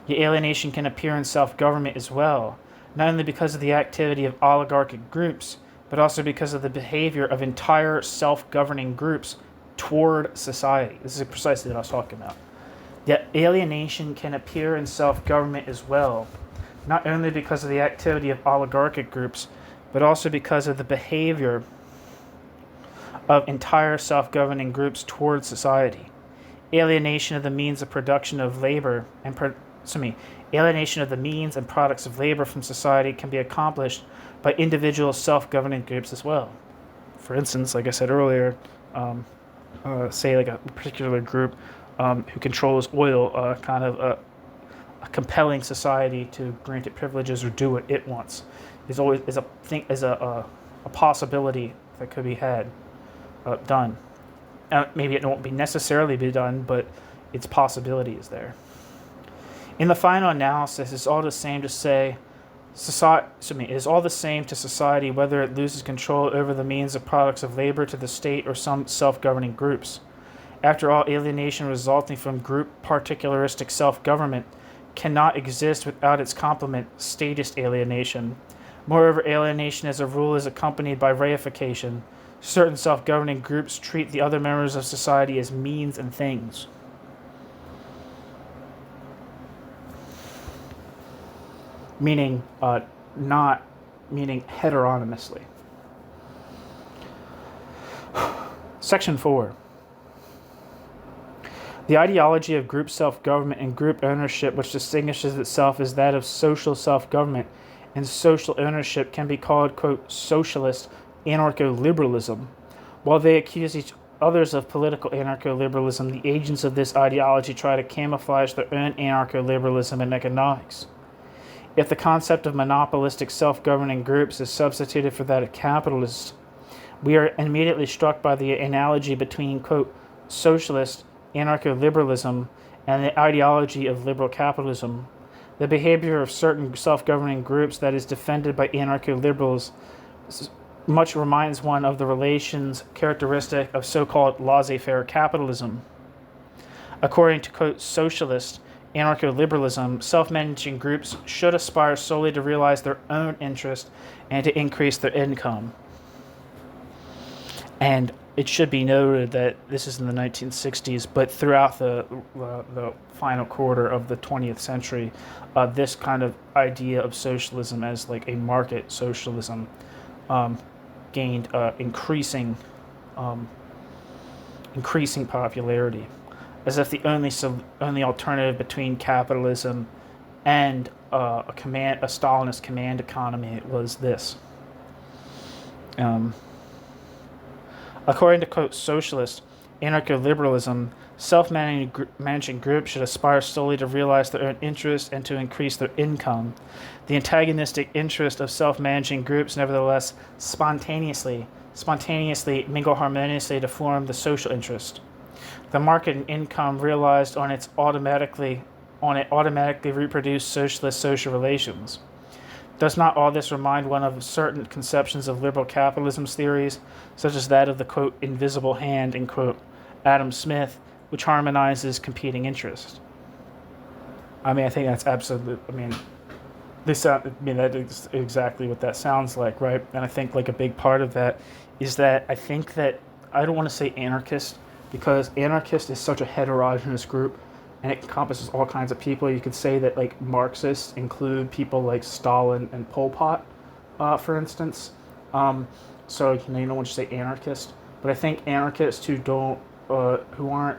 Yet alienation can appear in self-government as well, not only because of the activity of oligarchic groups, but also because of the behavior of entire self-governing groups toward society. This is precisely what I was talking about. Yet alienation can appear in self-government as well, not only because of the activity of oligarchic groups, but also because of the behavior of entire self-governing groups toward society. Alienation of the means of production of labor and alienation of the means and products of labor from society can be accomplished by individual self-governing groups as well. For instance, like I said earlier, say like a particular group who controls oil, a compelling society to grant it privileges or do what it wants is a possibility that could be done. Maybe it won't be necessarily be done, but its possibility is there. In the final analysis, it's all the same to society whether it loses control over the means of products of labor to the state or some self-governing groups. After all, alienation resulting from group particularistic self-government cannot exist without its complement, statist alienation. Moreover, alienation as a rule is accompanied by reification. Certain self-governing groups treat the other members of society as means and things. Meaning heteronomously. Section 4. The ideology of group self-government and group ownership, which distinguishes itself as that of social self-government and social ownership, can be called, quote, socialist anarcho-liberalism. While they accuse each others of political anarcho-liberalism, the agents of this ideology try to camouflage their own anarcho-liberalism in economics. If the concept of monopolistic self-governing groups is substituted for that of capitalists, we are immediately struck by the analogy between, quote, socialist anarcho-liberalism and the ideology of liberal capitalism. The behavior of certain self-governing groups that is defended by anarcho-liberals much reminds one of the relations characteristic of so-called laissez-faire capitalism. According to, quote, socialist anarcho-liberalism, self-managing groups should aspire solely to realize their own interest and to increase their income. And it should be noted that this is in the 1960s, but throughout the final quarter of the 20th century, this kind of idea of socialism as like a market socialism gained increasing popularity, as if the only alternative between capitalism and a Stalinist command economy was this. According to, quote, socialist anarcho-liberalism, self-managing groups should aspire solely to realize their own interest and to increase their income. The antagonistic interest of self-managing groups, nevertheless, spontaneously mingle harmoniously to form the social interest. The market and income realized on it automatically reproduce socialist social relations. Does not all this remind one of certain conceptions of liberal capitalism's theories, such as that of the, quote, invisible hand, in, quote, Adam Smith, which harmonizes competing interests? I mean, I think that's absolutely, that is exactly what that sounds like, right? And I think like a big part of that is that I think that, I don't want to say anarchist, because anarchist is such a heterogeneous group, and it encompasses all kinds of people. You could say that like Marxists include people like Stalin and Pol Pot, for instance. So you don't want to say anarchist, but I think anarchists who aren't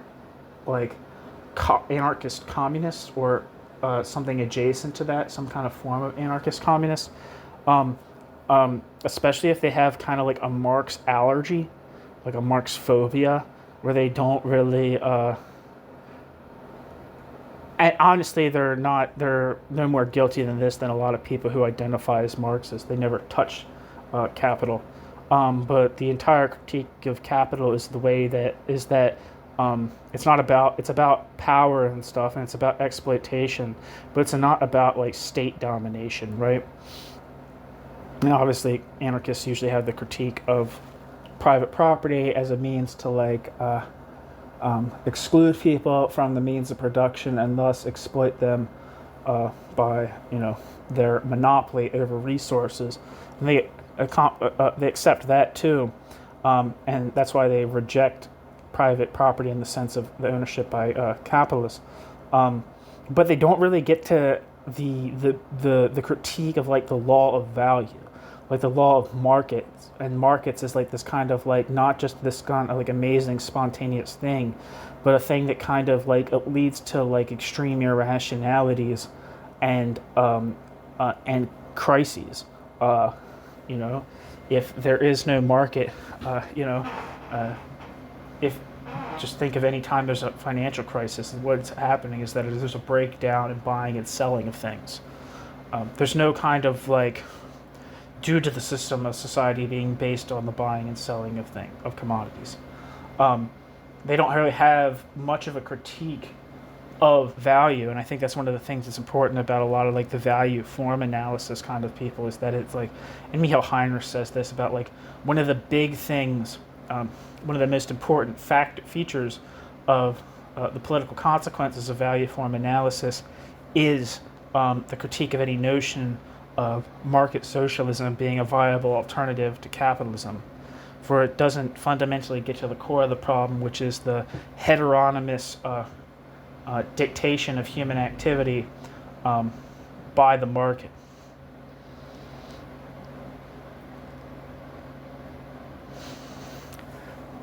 like anarchist communists or something adjacent to that, some kind of form of anarchist communist, especially if they have kind of like a Marx allergy, like a Marx phobia, where they don't really. And honestly, they're no more guilty than this than a lot of people who identify as Marxists. They never touch capital, but the entire critique of capital is that it's about power and stuff, and it's about exploitation, but it's not about like state domination, right? Now, obviously, anarchists usually have the critique of private property as a means to exclude people from the means of production and thus exploit them by their monopoly over resources. And they accept that too, and that's why they reject private property in the sense of the ownership by capitalists. But they don't really get to the critique of like the law of value, like the law of markets. And markets is like this kind of like not just this kind of like amazing spontaneous thing, but a thing that kind of like it leads to like extreme irrationalities and crises. If there is no market, if just think of any time there's a financial crisis, what's happening is that there's a breakdown in buying and selling of things. There's no kind of like, due to the system of society being based on the buying and selling of commodities. They don't really have much of a critique of value, and I think that's one of the things that's important about a lot of like the value form analysis kind of people, is that it's like, and Michael Heinrich says this about like one of the big things, one of the most important features of the political consequences of value form analysis is the critique of any notion of market socialism being a viable alternative to capitalism, for it doesn't fundamentally get to the core of the problem, which is the heteronymous dictation of human activity by the market.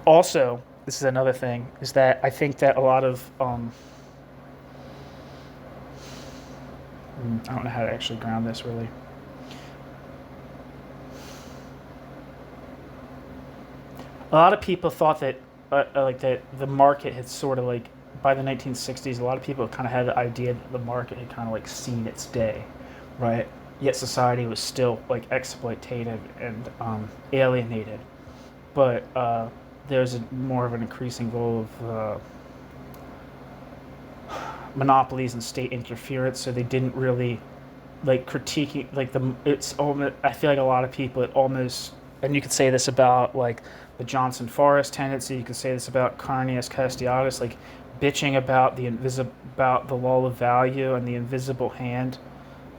Also, this is another thing, is that I think that a lot of I don't know how to actually ground this really. A lot of people thought that that the market had sort of like, by the 1960s, a lot of people kind of had the idea that the market had kind of like seen its day, right? Yet society was still like exploitative and alienated. But there's more of an increasing role of monopolies and state interference, so they didn't really like critiquing like it's almost, I feel like a lot of people it almost, and you could say this about like the Johnson Forrest tendency, you could say this about Carneades Castiatus, like bitching about about the law of value and the invisible hand.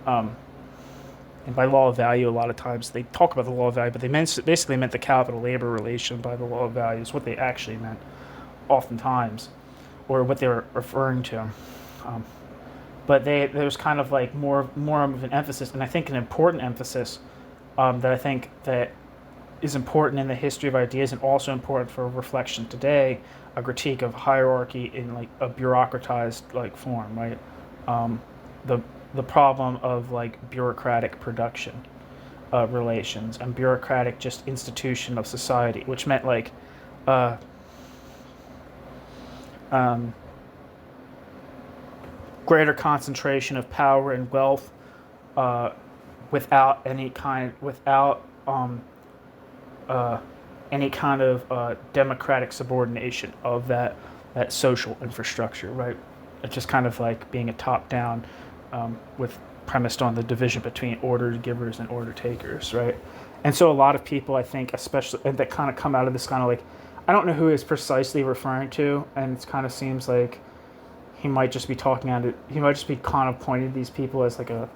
And by law of value, a lot of times they talk about the law of value, but they basically meant the capital-labor relation by the law of value is what they actually meant, oftentimes, or what they were referring to. But there was kind of like more of an emphasis, and I think an important emphasis that I think that is important in the history of ideas and also important for reflection today, a critique of hierarchy in like a bureaucratized like form, right? The problem of like bureaucratic production relations and bureaucratic just institution of society, which meant like greater concentration of power and wealth without any kind of democratic subordination of that social infrastructure, right? It's just kind of like being a top-down with premised on the division between order givers and order takers, right? And so a lot of people, I think, especially, and that kind of come out of this kind of like, I don't know who he's precisely referring to, and it kind of seems like he might just be talking at it. He might just be kind of pointing these people as like a,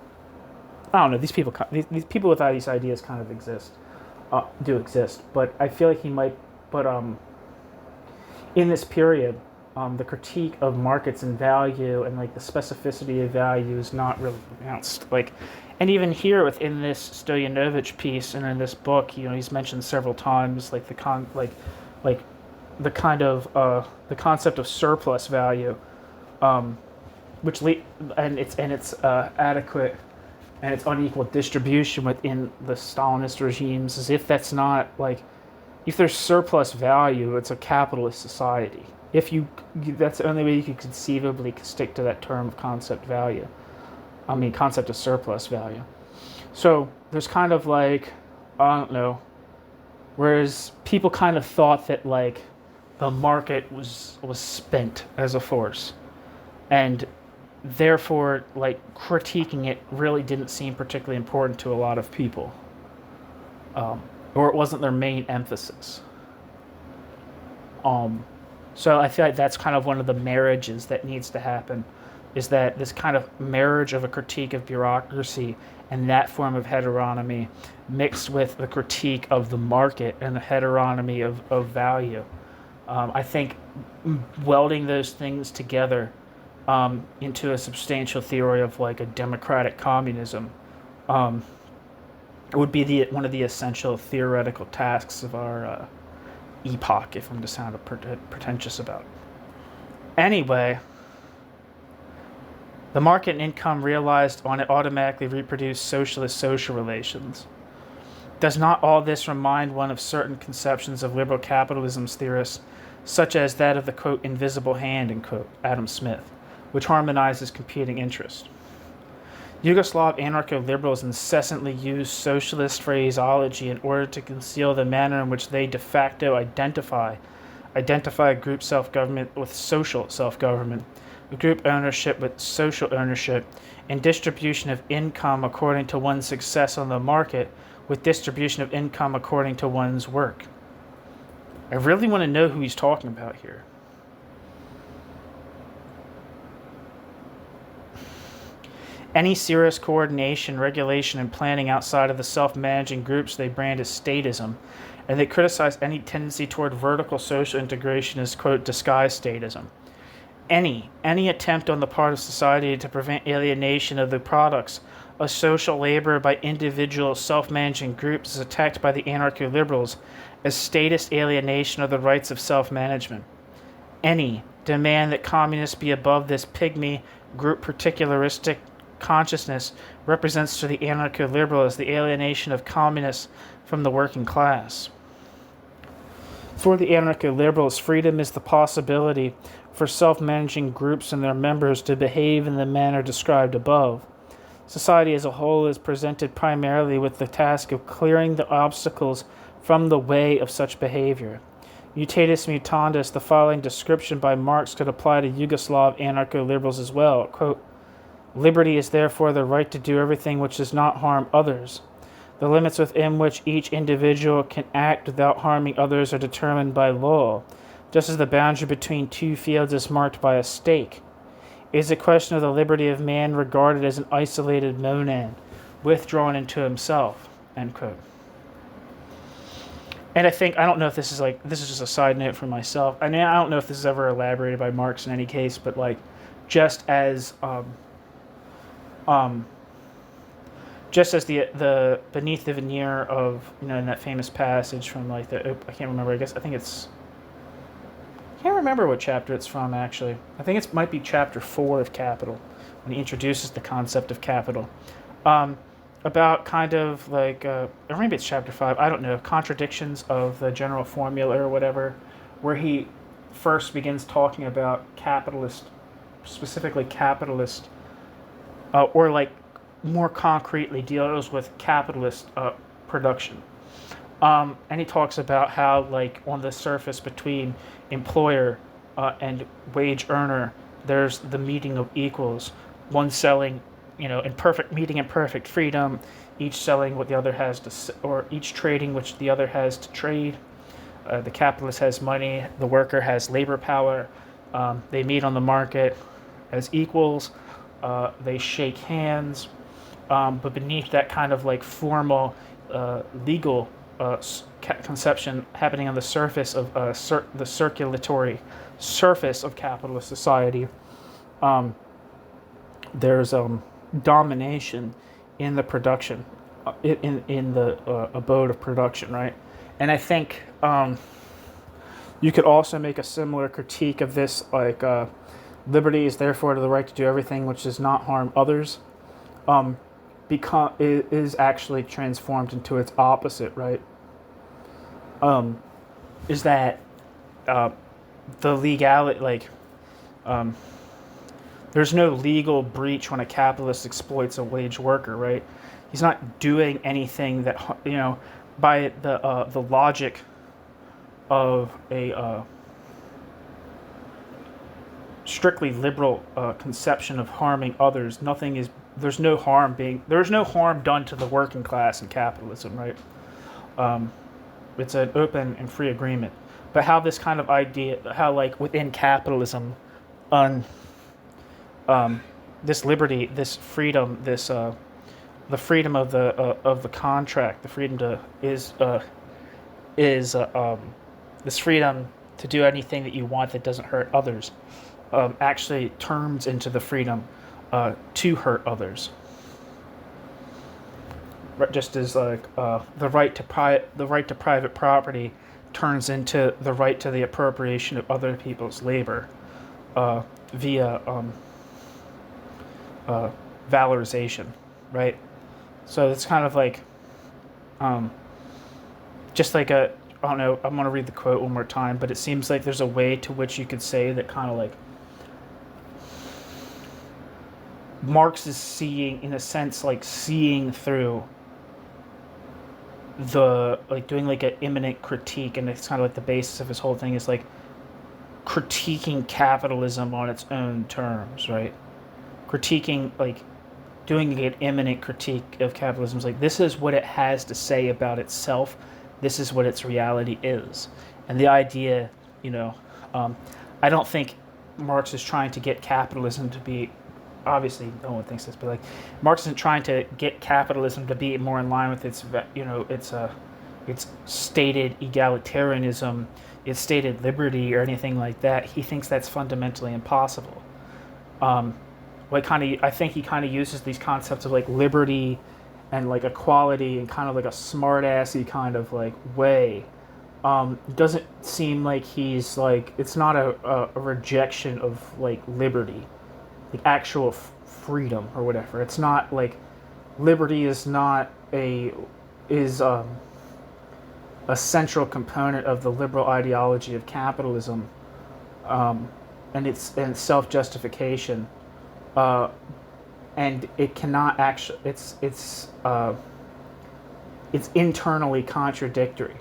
I don't know. These people without these ideas kind of do exist, but I feel like he might. But in this period, the critique of markets and value and like the specificity of value is not really pronounced. Like, and even here within this Stojanović piece and in this book, he's mentioned several times like the concept of surplus value, which and its adequate and its unequal distribution within the Stalinist regimes, as if that's not like if there's surplus value, it's a capitalist society. That's the only way you could conceivably stick to that term of concept value. Concept of surplus value. So there's kind of like, I don't know, whereas people kind of thought that like the market was spent as a force, and therefore like critiquing it really didn't seem particularly important to a lot of people, or it wasn't their main emphasis. So I feel like that's kind of one of the marriages that needs to happen, is that this kind of marriage of a critique of bureaucracy and that form of heteronomy mixed with the critique of the market and the heteronomy of value. I think welding those things together into a substantial theory of like a democratic communism would be one of the essential theoretical tasks of our epoch, if I'm to sound pretentious about it. Anyway, the market and income realized on it automatically reproduce socialist social relations. Does not all this remind one of certain conceptions of liberal capitalism's theorists, such as that of the, quote, invisible hand, end quote, Adam Smith, which harmonizes competing interests? Yugoslav anarcho-liberals incessantly use socialist phraseology in order to conceal the manner in which they de facto identify group self-government with social self-government, group ownership with social ownership, and distribution of income according to one's success on the market with distribution of income according to one's work. I really want to know who he's talking about here. Any serious coordination, regulation, and planning outside of the self-managing groups they brand as statism, and they criticize any tendency toward vertical social integration as, quote, disguised statism. Any attempt on the part of society to prevent alienation of the products of social labor by individual self-managing groups is attacked by the anarcho-liberals as statist alienation of the rights of self-management. Any demand that communists be above this pygmy group particularistic consciousness represents to the anarcho-liberal as the alienation of communists from the working class. For the anarcho-liberals, freedom is the possibility for self-managing groups and their members to behave in the manner described above. Society as a whole is presented primarily with the task of clearing the obstacles from the way of such behavior. Mutatis mutandis, the following description by Marx could apply to Yugoslav anarcho-liberals as well. Quote, liberty is therefore the right to do everything which does not harm others. The limits within which each individual can act without harming others are determined by law, just as the boundary between two fields is marked by a stake. It is a question of the liberty of man regarded as an isolated monad, withdrawn into himself, end quote. And I don't know if this is just a side note for myself. I don't know if this is ever elaborated by Marx in any case, but just as the beneath the veneer of, in that famous passage from I can't remember, I can't remember what chapter it's from, actually. I think it might be chapter 4 of Capital, when he introduces the concept of capital. About kind of or maybe it's chapter 5, I don't know, contradictions of the general formula or whatever, where he first begins talking about specifically capitalist, or more concretely deals with capitalist production. And he talks about how, on the surface between employer and wage earner, there's the meeting of equals, one selling, in perfect freedom, each selling what the other has to, or each trading which the other has to trade. The capitalist has money, the worker has labor power. They meet on the market as equals. They shake hands. But beneath that kind of formal legal conception happening on the surface of the circulatory surface of capitalist society, there's domination in the production, in the abode of production, right? And I think you could also make a similar critique of this, liberty is therefore the right to do everything which does not harm others. Is actually transformed into its opposite, right? is that the legality, like, there's no legal breach when a capitalist exploits a wage worker, right? He's not doing anything that, by the logic of a strictly liberal conception of harming others. There's no harm done to the working class in capitalism, right? It's an open and free agreement. But how this kind of idea, how like within capitalism, this liberty, this freedom, the freedom of the contract, the freedom to this freedom to do anything that you want that doesn't hurt others, actually turns into the freedom to hurt others. Just as like the right to private property turns into the right to the appropriation of other people's labor via valorization, right? So it's kind of like just like I don't know, I'm going to read the quote one more time, but it seems like there's a way to which you could say that kind of like Marx is seeing, in a sense, like seeing through doing like an immanent critique, and it's kind of like the basis of his whole thing is like critiquing capitalism on its own terms, right? Critiquing, like doing an immanent critique of capitalism is like, this is what it has to say about itself, this is what its reality is. And the idea, I don't think Marx is trying to get capitalism to be, obviously no one thinks this, but like Marx isn't trying to get capitalism to be more in line with its stated egalitarianism, its stated liberty, or anything like that. He thinks that's fundamentally impossible. I think he kind of uses these concepts of like liberty and like equality in kind of like a smart-assy kind of like way. It doesn't seem like he's like, it's not a rejection of like liberty, like actual freedom or whatever. It's not like liberty is a central component of the liberal ideology of capitalism, and its self-justification, and it cannot actually. It's internally contradictory.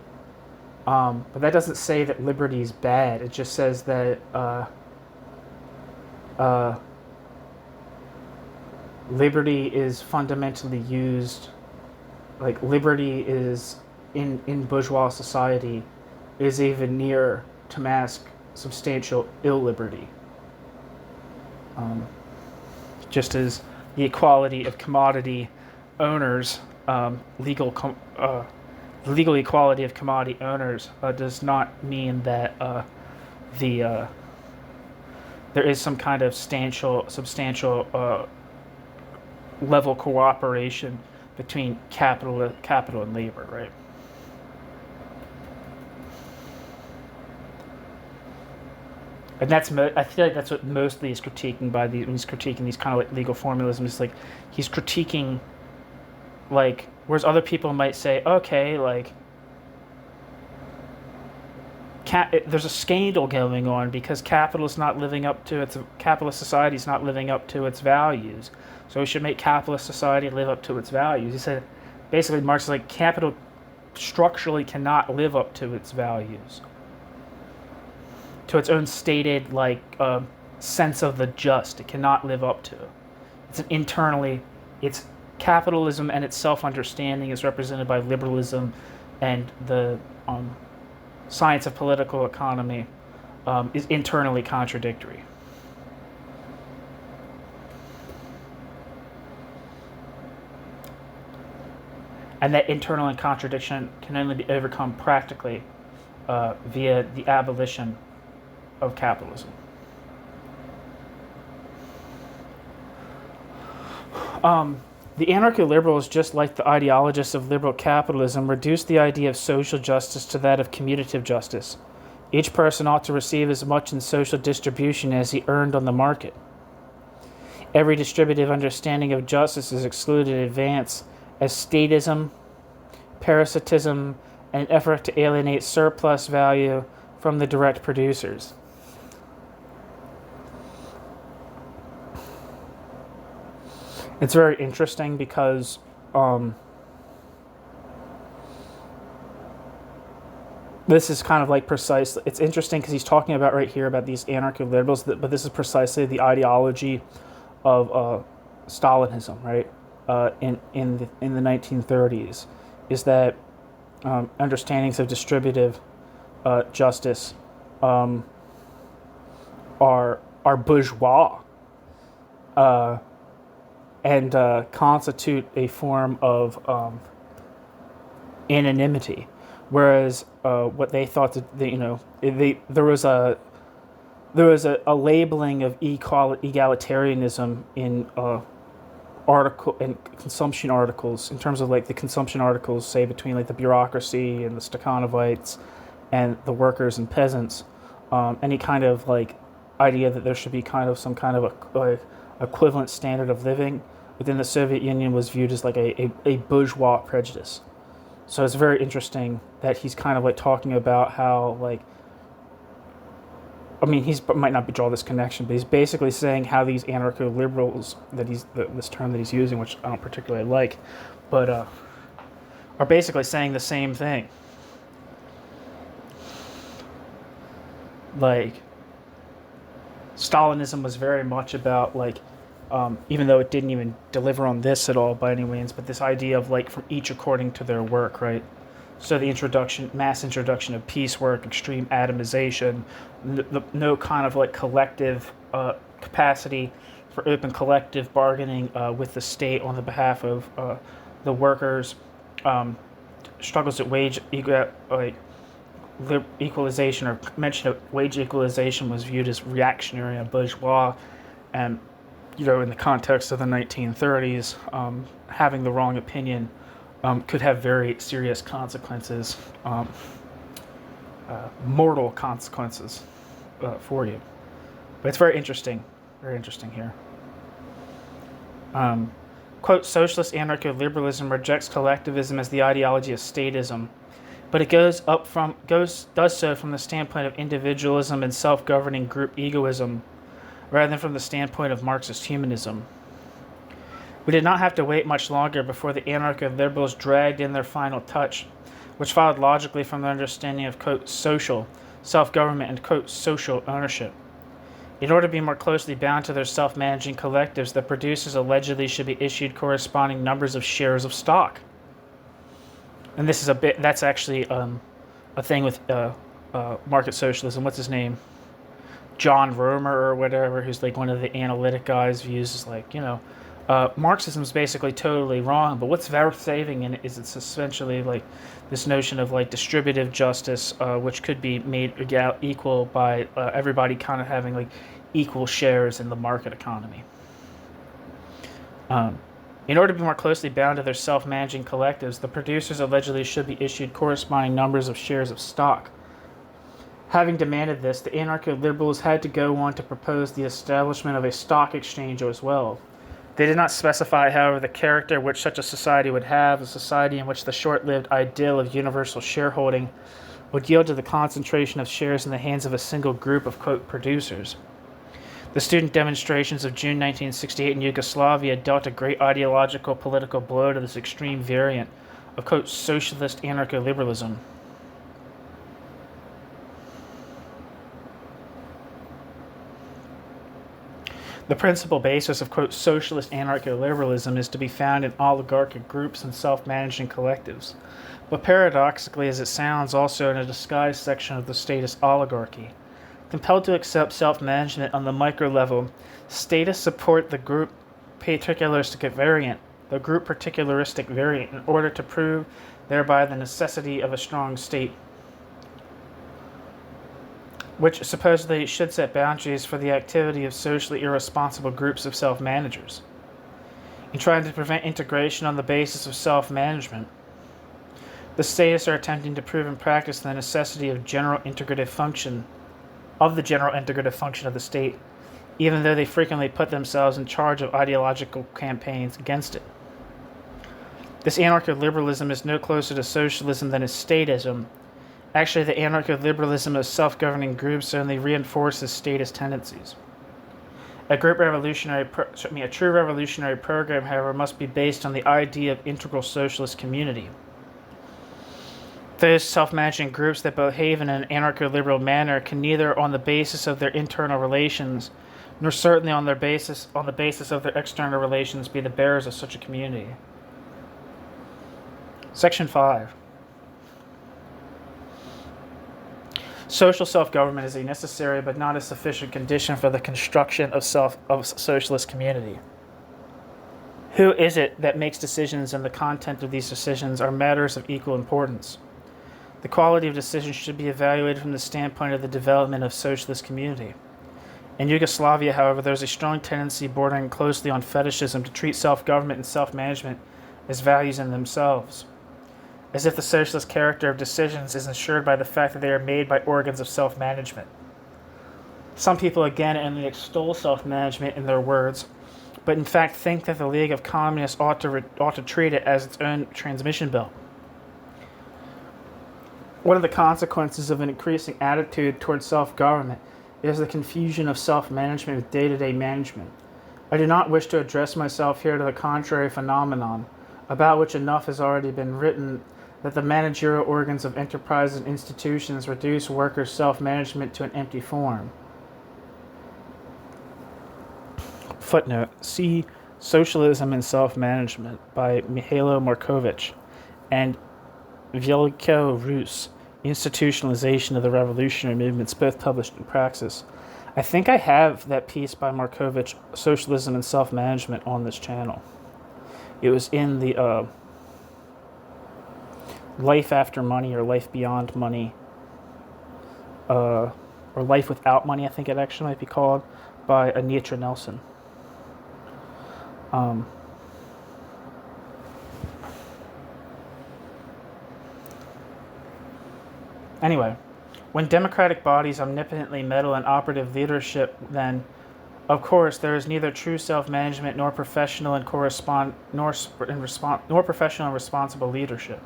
But that doesn't say that liberty is bad. It just says that liberty is fundamentally used, like liberty is in bourgeois society is a veneer to mask substantial illiberty. Just as the equality of commodity owners, legal equality of commodity owners does not mean that there is some kind of substantial level cooperation between capital and labor, right? And I feel like that's what mostly he's critiquing when he's critiquing these kind of like legal formalism. It's like he's critiquing, like, whereas other people might say, okay, like, there's a scandal going on because capitalist society is not living up to its values. So we should make capitalist society live up to its values. He said, basically, Marx is like, capital structurally cannot live up to its values, to its own stated like sense of the just. It cannot live up to. It's capitalism and its self-understanding is represented by liberalism, and the science of political economy is internally contradictory. And that internal contradiction can only be overcome practically via the abolition of capitalism. The anarcho-liberals, just like the ideologists of liberal capitalism, reduce the idea of social justice to that of commutative justice. Each person ought to receive as much in social distribution as he earned on the market. Every distributive understanding of justice is excluded in advance as statism, parasitism, an effort to alienate surplus value from the direct producers. It's very interesting because this is kind of like precisely, it's interesting because he's talking about right here about these anarcho-liberals, but this is precisely the ideology of Stalinism, right? In the 1930s, is that understandings of distributive justice are bourgeois and constitute a form of anonymity, whereas what they thought that there was a labeling of egalitarianism in article and consumption articles, in terms of like the consumption articles, say between like the bureaucracy and the Stakhanovites and the workers and peasants. Any kind of like idea that there should be kind of some kind of a equivalent standard of living within the Soviet Union was viewed as like a bourgeois prejudice. So it's very interesting that he's kind of like talking about how like, I mean, he might not draw this connection, but he's basically saying how these anarcho-liberals, this term that he's using, which I don't particularly like, but are basically saying the same thing. Like, Stalinism was very much about like, even though it didn't even deliver on this at all by any means, but this idea of like from each according to their work, right? So the mass introduction of piecework, extreme atomization, no kind of like collective capacity for open collective bargaining with the state on the behalf of the workers. Struggles at wage equalization, or mention of wage equalization, was viewed as reactionary and bourgeois, and in the context of the 1930s, having the wrong opinion could have very serious consequences, mortal consequences for you. But it's very interesting here. Quote, socialist anarcho-liberalism rejects collectivism as the ideology of statism, but it does so from the standpoint of individualism and self-governing group egoism, rather than from the standpoint of Marxist humanism. We did not have to wait much longer before the anarcho-liberals dragged in their final touch, which followed logically from their understanding of, quote, social self-government and, quote, social ownership. In order to be more closely bound to their self-managing collectives, the producers allegedly should be issued corresponding numbers of shares of stock. And this is that's actually a thing with market socialism. What's his name? John Romer or whatever, who's like one of the analytic guys, views is like, Marxism is basically totally wrong, but what's worth saving in it is it's essentially like this notion of like distributive justice, which could be made equal by everybody kind of having like equal shares in the market economy. In order to be more closely bound to their self-managing collectives, the producers allegedly should be issued corresponding numbers of shares of stock. Having demanded this, the anarcho-liberals had to go on to propose the establishment of a stock exchange as well. They did not specify, however, the character which such a society would have, a society in which the short-lived ideal of universal shareholding would yield to the concentration of shares in the hands of a single group of, quote, producers. The student demonstrations of June 1968 in Yugoslavia dealt a great ideological political blow to this extreme variant of, quote, socialist anarcho-liberalism. The principal basis of, quote, socialist anarcho-liberalism is to be found in oligarchic groups and self-managing collectives, but paradoxically as it sounds, also in a disguised section of the statist oligarchy. Compelled to accept self-management on the micro level, statists support the group particularistic variant, in order to prove thereby the necessity of a strong state, which supposedly should set boundaries for the activity of socially irresponsible groups of self-managers. In trying to prevent integration on the basis of self-management, the statists are attempting to prove in practice the necessity of the general integrative function of the state, even though they frequently put themselves in charge of ideological campaigns against it. This anarcho-liberalism is no closer to socialism than is statism. Actually, the anarcho-liberalism of self-governing groups only reinforces statist tendencies. A true revolutionary program, however, must be based on the idea of integral socialist community. Those self-managing groups that behave in an anarcho-liberal manner can neither on the basis of their internal relations, nor certainly on the basis of their external relations be the bearers of such a community. Section 5. Social self-government is a necessary but not a sufficient condition for the construction of socialist community. Who is it that makes decisions, and the content of these decisions are matters of equal importance? The quality of decisions should be evaluated from the standpoint of the development of socialist community. In Yugoslavia, however, there is a strong tendency bordering closely on fetishism to treat self-government and self-management as values in themselves, as if the socialist character of decisions is ensured by the fact that they are made by organs of self-management. Some people again only extol self-management in their words, but in fact think that the League of Communists ought to treat it as its own transmission belt. One of the consequences of an increasing attitude towards self-government is the confusion of self-management with day-to-day management. I do not wish to address myself here to the contrary phenomenon, about which enough has already been written, that the managerial organs of enterprises and institutions reduce workers' self-management to an empty form. Footnote: see Socialism and Self-Management by Mihailo Markovich and Velko Rus, Institutionalization of the Revolutionary Movements, both published in Praxis. I think I have that piece by Markovich, Socialism and Self-Management, on this channel. It was in the Life After Money or Life Beyond Money, or Life Without Money, I think it actually might be called, by Anitra Nelson. Anyway, when democratic bodies omnipotently meddle in operative leadership, then, of course, there is neither true self-management nor professional and professional and responsible leadership.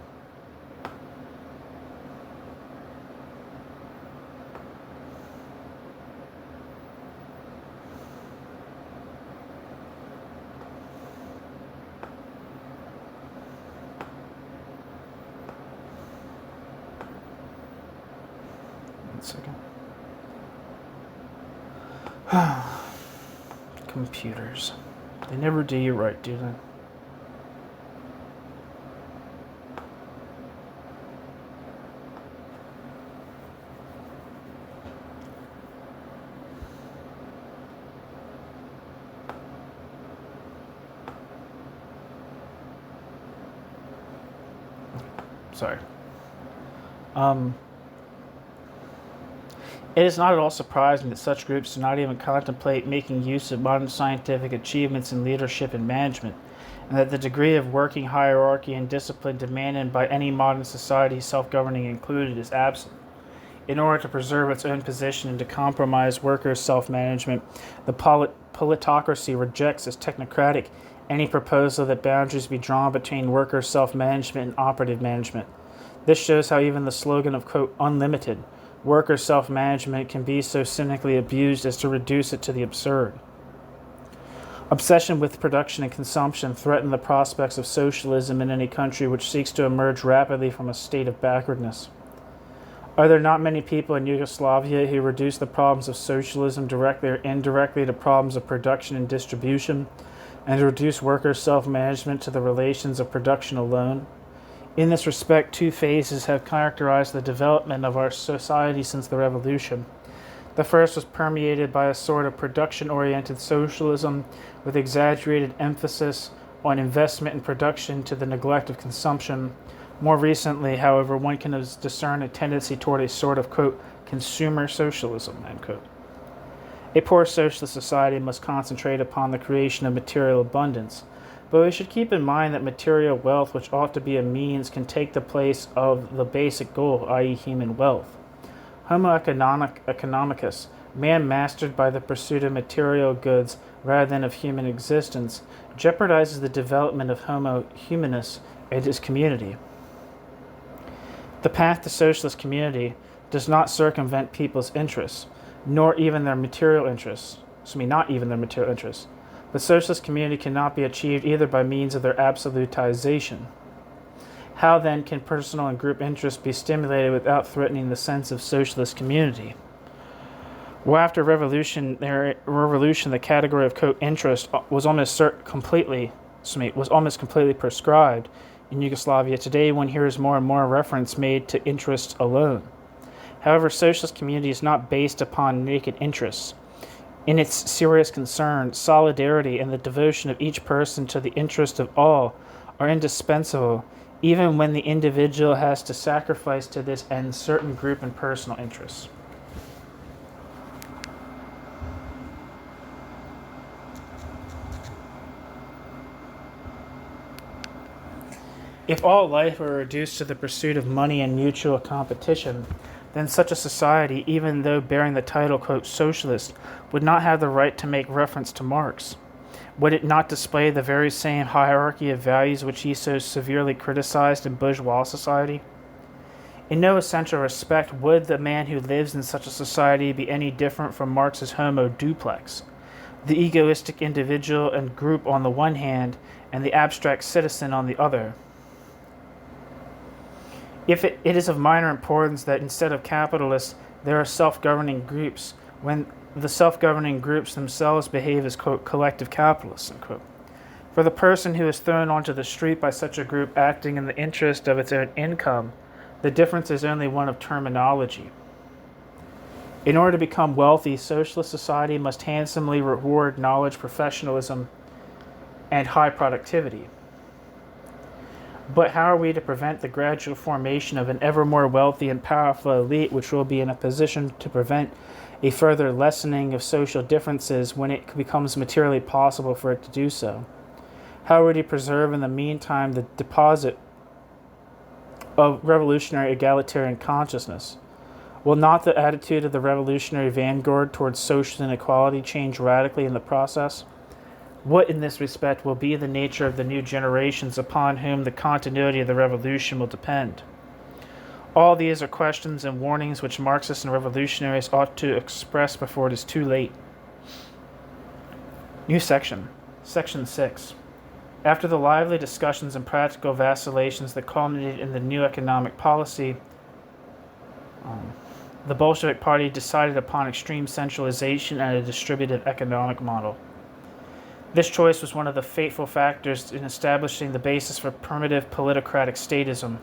Second. Computers. They never do you right, do they? Sorry. It is not at all surprising that such groups do not even contemplate making use of modern scientific achievements in leadership and management, and that the degree of working hierarchy and discipline demanded by any modern society, self-governing included, is absent. In order to preserve its own position and to compromise workers' self-management, the politocracy rejects as technocratic any proposal that boundaries be drawn between workers' self-management and operative management. This shows how even the slogan of, quote, unlimited worker self-management can be so cynically abused as to reduce it to the absurd. Obsession with production and consumption threaten the prospects of socialism in any country which seeks to emerge rapidly from a state of backwardness. Are there not many people in Yugoslavia who reduce the problems of socialism directly or indirectly to problems of production and distribution, and reduce worker self-management to the relations of production alone? In this respect, two phases have characterized the development of our society since the Revolution. The first was permeated by a sort of production-oriented socialism with exaggerated emphasis on investment and production to the neglect of consumption. More recently, however, one can discern a tendency toward a sort of, quote, consumer socialism, end quote. A poor socialist society must concentrate upon the creation of material abundance, but we should keep in mind that material wealth, which ought to be a means, can take the place of the basic goal, i.e. human wealth. Homo economicus, man mastered by the pursuit of material goods rather than of human existence, jeopardizes the development of Homo humanus It is community. The path to socialist community does not circumvent people's interests, nor even their material interests. Not even their material interests. The socialist community cannot be achieved either by means of their absolutization. How then can personal and group interests be stimulated without threatening the sense of socialist community? Well, after revolution, the category of interest was almost completely prescribed in Yugoslavia. Today, one hears more and more reference made to interests alone. However, socialist community is not based upon naked interests. In its serious concern, solidarity and the devotion of each person to the interest of all are indispensable, even when the individual has to sacrifice to this end certain group and personal interests. If all life were reduced to the pursuit of money and mutual competition, then such a society, even though bearing the title, quote, socialist, would not have the right to make reference to Marx. Would it not display the very same hierarchy of values which he so severely criticized in bourgeois society? In no essential respect would the man who lives in such a society be any different from Marx's homo duplex, the egoistic individual and group on the one hand, and the abstract citizen on the other. If it is of minor importance that instead of capitalists, there are self-governing groups, when the self-governing groups themselves behave as, quote, collective capitalists, unquote. For the person who is thrown onto the street by such a group acting in the interest of its own income, the difference is only one of terminology. In order to become wealthy, socialist society must handsomely reward knowledge, professionalism, and high productivity. But how are we to prevent the gradual formation of an ever more wealthy and powerful elite which will be in a position to prevent a further lessening of social differences when it becomes materially possible for it to do so? How are we to preserve in the meantime the deposit of revolutionary egalitarian consciousness? Will not the attitude of the revolutionary vanguard towards social inequality change radically in the process? What in this respect will be the nature of the new generations upon whom the continuity of the revolution will depend? All these are questions and warnings which Marxists and revolutionaries ought to express before it is too late. New section. Section 6. After the lively discussions and practical vacillations that culminated in the new economic policy, the Bolshevik Party decided upon extreme centralization and a distributive economic model. This choice was one of the fateful factors in establishing the basis for primitive politicratic statism.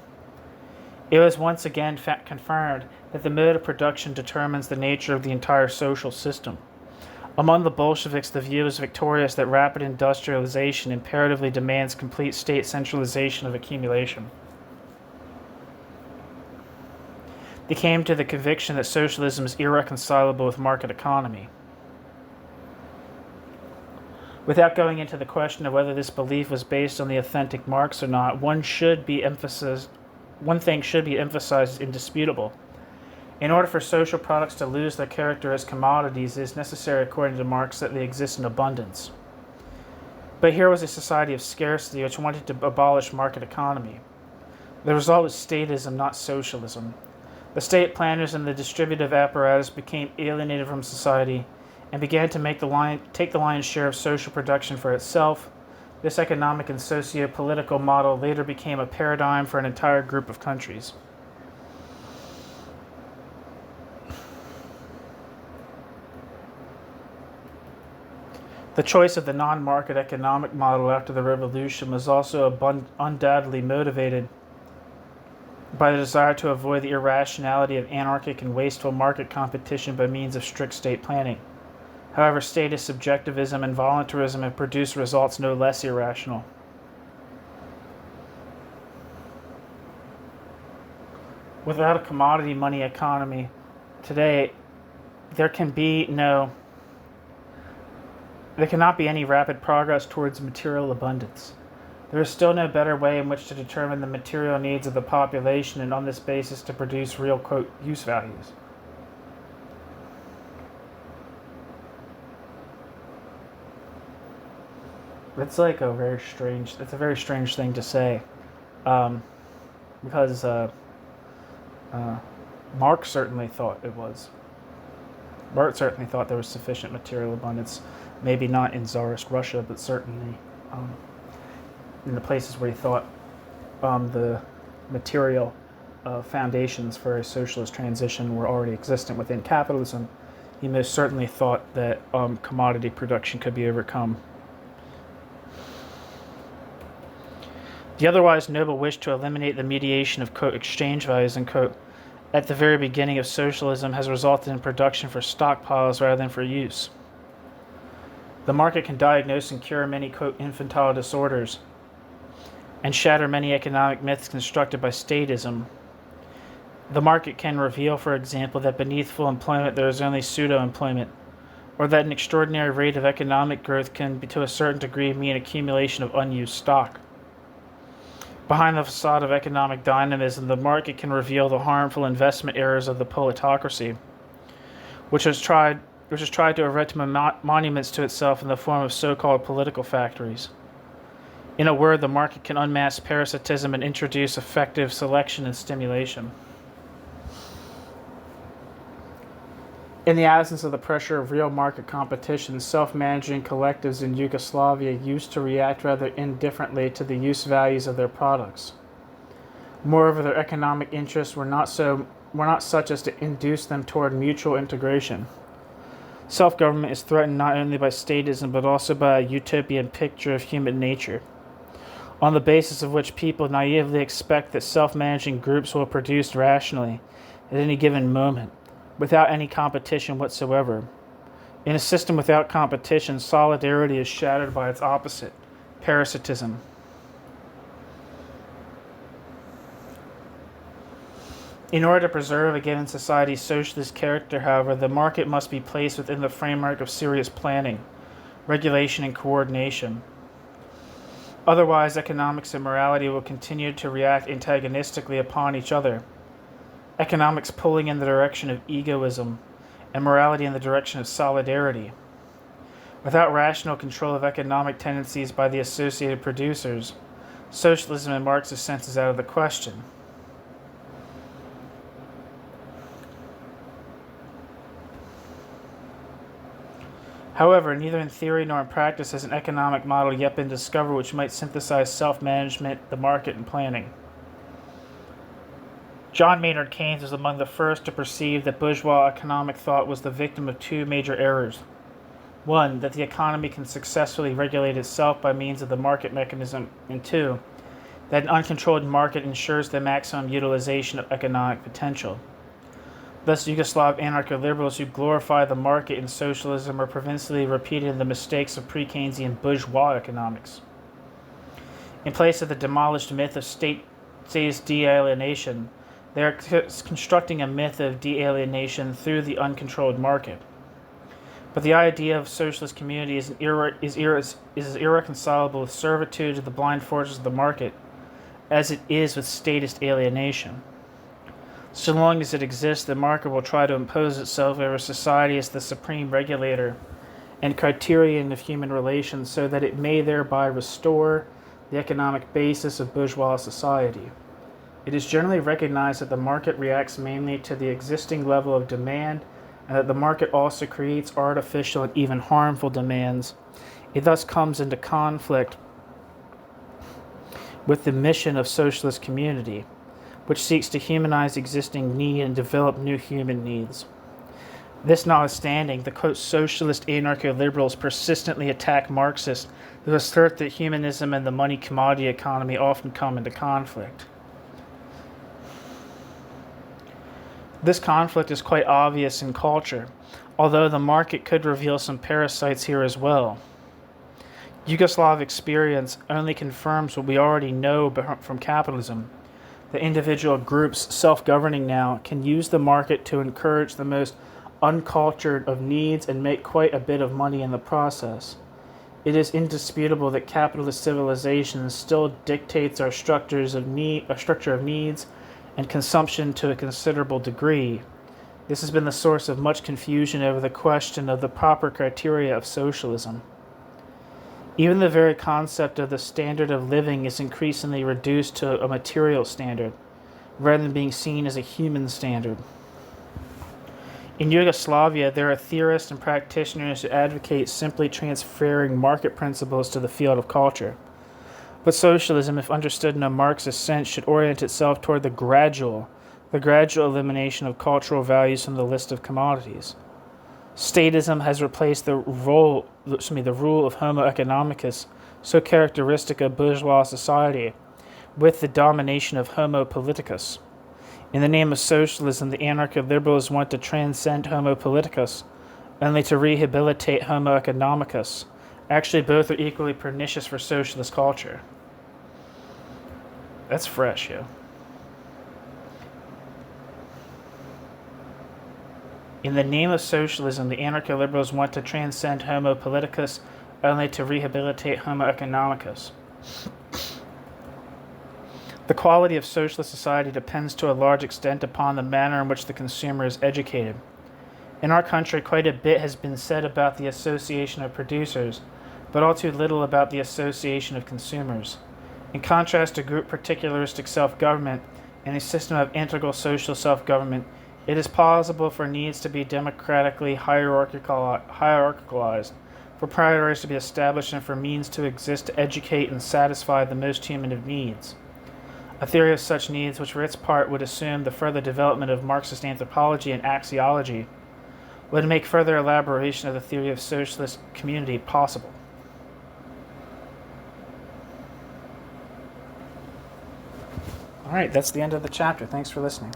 It was once again confirmed that the mode of production determines the nature of the entire social system. Among the Bolsheviks, the view is victorious that rapid industrialization imperatively demands complete state centralization of accumulation. They came to the conviction that socialism is irreconcilable with market economy. Without going into the question of whether this belief was based on the authentic Marx or not, one thing should be emphasized as indisputable. In order for social products to lose their character as commodities, it is necessary, according to Marx, that they exist in abundance. But here was a society of scarcity which wanted to abolish market economy. The result was statism, not socialism. The state planners and the distributive apparatus became alienated from society and began to take the lion's share of social production for itself. This economic and socio-political model later became a paradigm for an entire group of countries. The choice of the non-market economic model after the revolution was also undoubtedly motivated by the desire to avoid the irrationality of anarchic and wasteful market competition by means of strict state planning. However, statist subjectivism and voluntarism have produced results no less irrational. Without a commodity money economy today, there cannot be any rapid progress towards material abundance. There is still no better way in which to determine the material needs of the population and on this basis to produce real, quote, use values. It's a very strange thing to say. because Marx certainly thought it was. Marx certainly thought there was sufficient material abundance, maybe not in Tsarist Russia, but certainly in the places where he thought the material foundations for a socialist transition were already existent within capitalism. He most certainly thought that commodity production could be overcome. The otherwise noble wish to eliminate the mediation of, quote, exchange values, unquote, at the very beginning of socialism has resulted in production for stockpiles rather than for use. The market can diagnose and cure many, quote, infantile disorders and shatter many economic myths constructed by statism. The market can reveal, for example, that beneath full employment there is only pseudo-employment, or that an extraordinary rate of economic growth can, to a certain degree, mean accumulation of unused stock. Behind the facade of economic dynamism, the market can reveal the harmful investment errors of the politocracy, which has tried to erect monuments to itself in the form of so-called political factories. In a word, the market can unmask parasitism and introduce effective selection and stimulation. In the absence of the pressure of real market competition, self-managing collectives in Yugoslavia used to react rather indifferently to the use values of their products. Moreover, their economic interests were not such as to induce them toward mutual integration. Self-government is threatened not only by statism but also by a utopian picture of human nature, on the basis of which people naively expect that self-managing groups will produce rationally at any given moment, without any competition whatsoever. In a system without competition, solidarity is shattered by its opposite, parasitism. In order to preserve a given society's socialist character, however, the market must be placed within the framework of serious planning, regulation, and coordination. Otherwise, economics and morality will continue to react antagonistically upon each other. Economics pulling in the direction of egoism, and morality in the direction of solidarity. Without rational control of economic tendencies by the associated producers, socialism in Marx's sense is out of the question. However, neither in theory nor in practice has an economic model yet been discovered which might synthesize self-management, the market, and planning. John Maynard Keynes was among the first to perceive that bourgeois economic thought was the victim of two major errors. One, that the economy can successfully regulate itself by means of the market mechanism, and two, that an uncontrolled market ensures the maximum utilization of economic potential. Thus, Yugoslav anarcho-liberals who glorify the market in socialism are provincially repeating the mistakes of pre-Keynesian bourgeois economics. In place of the demolished myth of state-based de-alienation, they are constructing a myth of de-alienation through the uncontrolled market. But the idea of socialist community is as irreconcilable with servitude to the blind forces of the market as it is with statist alienation. So long as it exists, the market will try to impose itself over society as the supreme regulator and criterion of human relations so that it may thereby restore the economic basis of bourgeois society. It is generally recognized that the market reacts mainly to the existing level of demand and that the market also creates artificial and even harmful demands. It thus comes into conflict with the mission of socialist community, which seeks to humanize existing need and develop new human needs. This notwithstanding, the quote, socialist anarcho-liberals persistently attack Marxists who assert that humanism and the money-commodity economy often come into conflict. This conflict is quite obvious in culture, although the market could reveal some parasites here as well. Yugoslav experience only confirms what we already know from capitalism. The individual groups, self-governing now, can use the market to encourage the most uncultured of needs and make quite a bit of money in the process. It is indisputable that capitalist civilization still dictates our structure of needs and consumption to a considerable degree. This has been the source of much confusion over the question of the proper criteria of socialism. Even the very concept of the standard of living is increasingly reduced to a material standard, rather than being seen as a human standard. In Yugoslavia, there are theorists and practitioners who advocate simply transferring market principles to the field of culture. But socialism, if understood in a Marxist sense, should orient itself toward the gradual elimination of cultural values from the list of commodities. Statism has replaced the rule of Homo economicus, so characteristic of bourgeois society, with the domination of Homo politicus. In the name of socialism, the anarcho-liberals want to transcend Homo politicus, only to rehabilitate Homo economicus. Actually, both are equally pernicious for socialist culture. That's fresh, yo. In the name of socialism, the anarcho-liberals want to transcend Homo politicus, only to rehabilitate Homo economicus. The quality of socialist society depends to a large extent upon the manner in which the consumer is educated. In our country, quite a bit has been said about the association of producers, but all too little about the association of consumers. In contrast to group particularistic self-government and a system of integral social self-government, it is possible for needs to be democratically hierarchicalized, for priorities to be established, and for means to exist to educate and satisfy the most human of needs. A theory of such needs, which for its part would assume the further development of Marxist anthropology and axiology, would make further elaboration of the theory of socialist community possible. All right, that's the end of the chapter. Thanks for listening.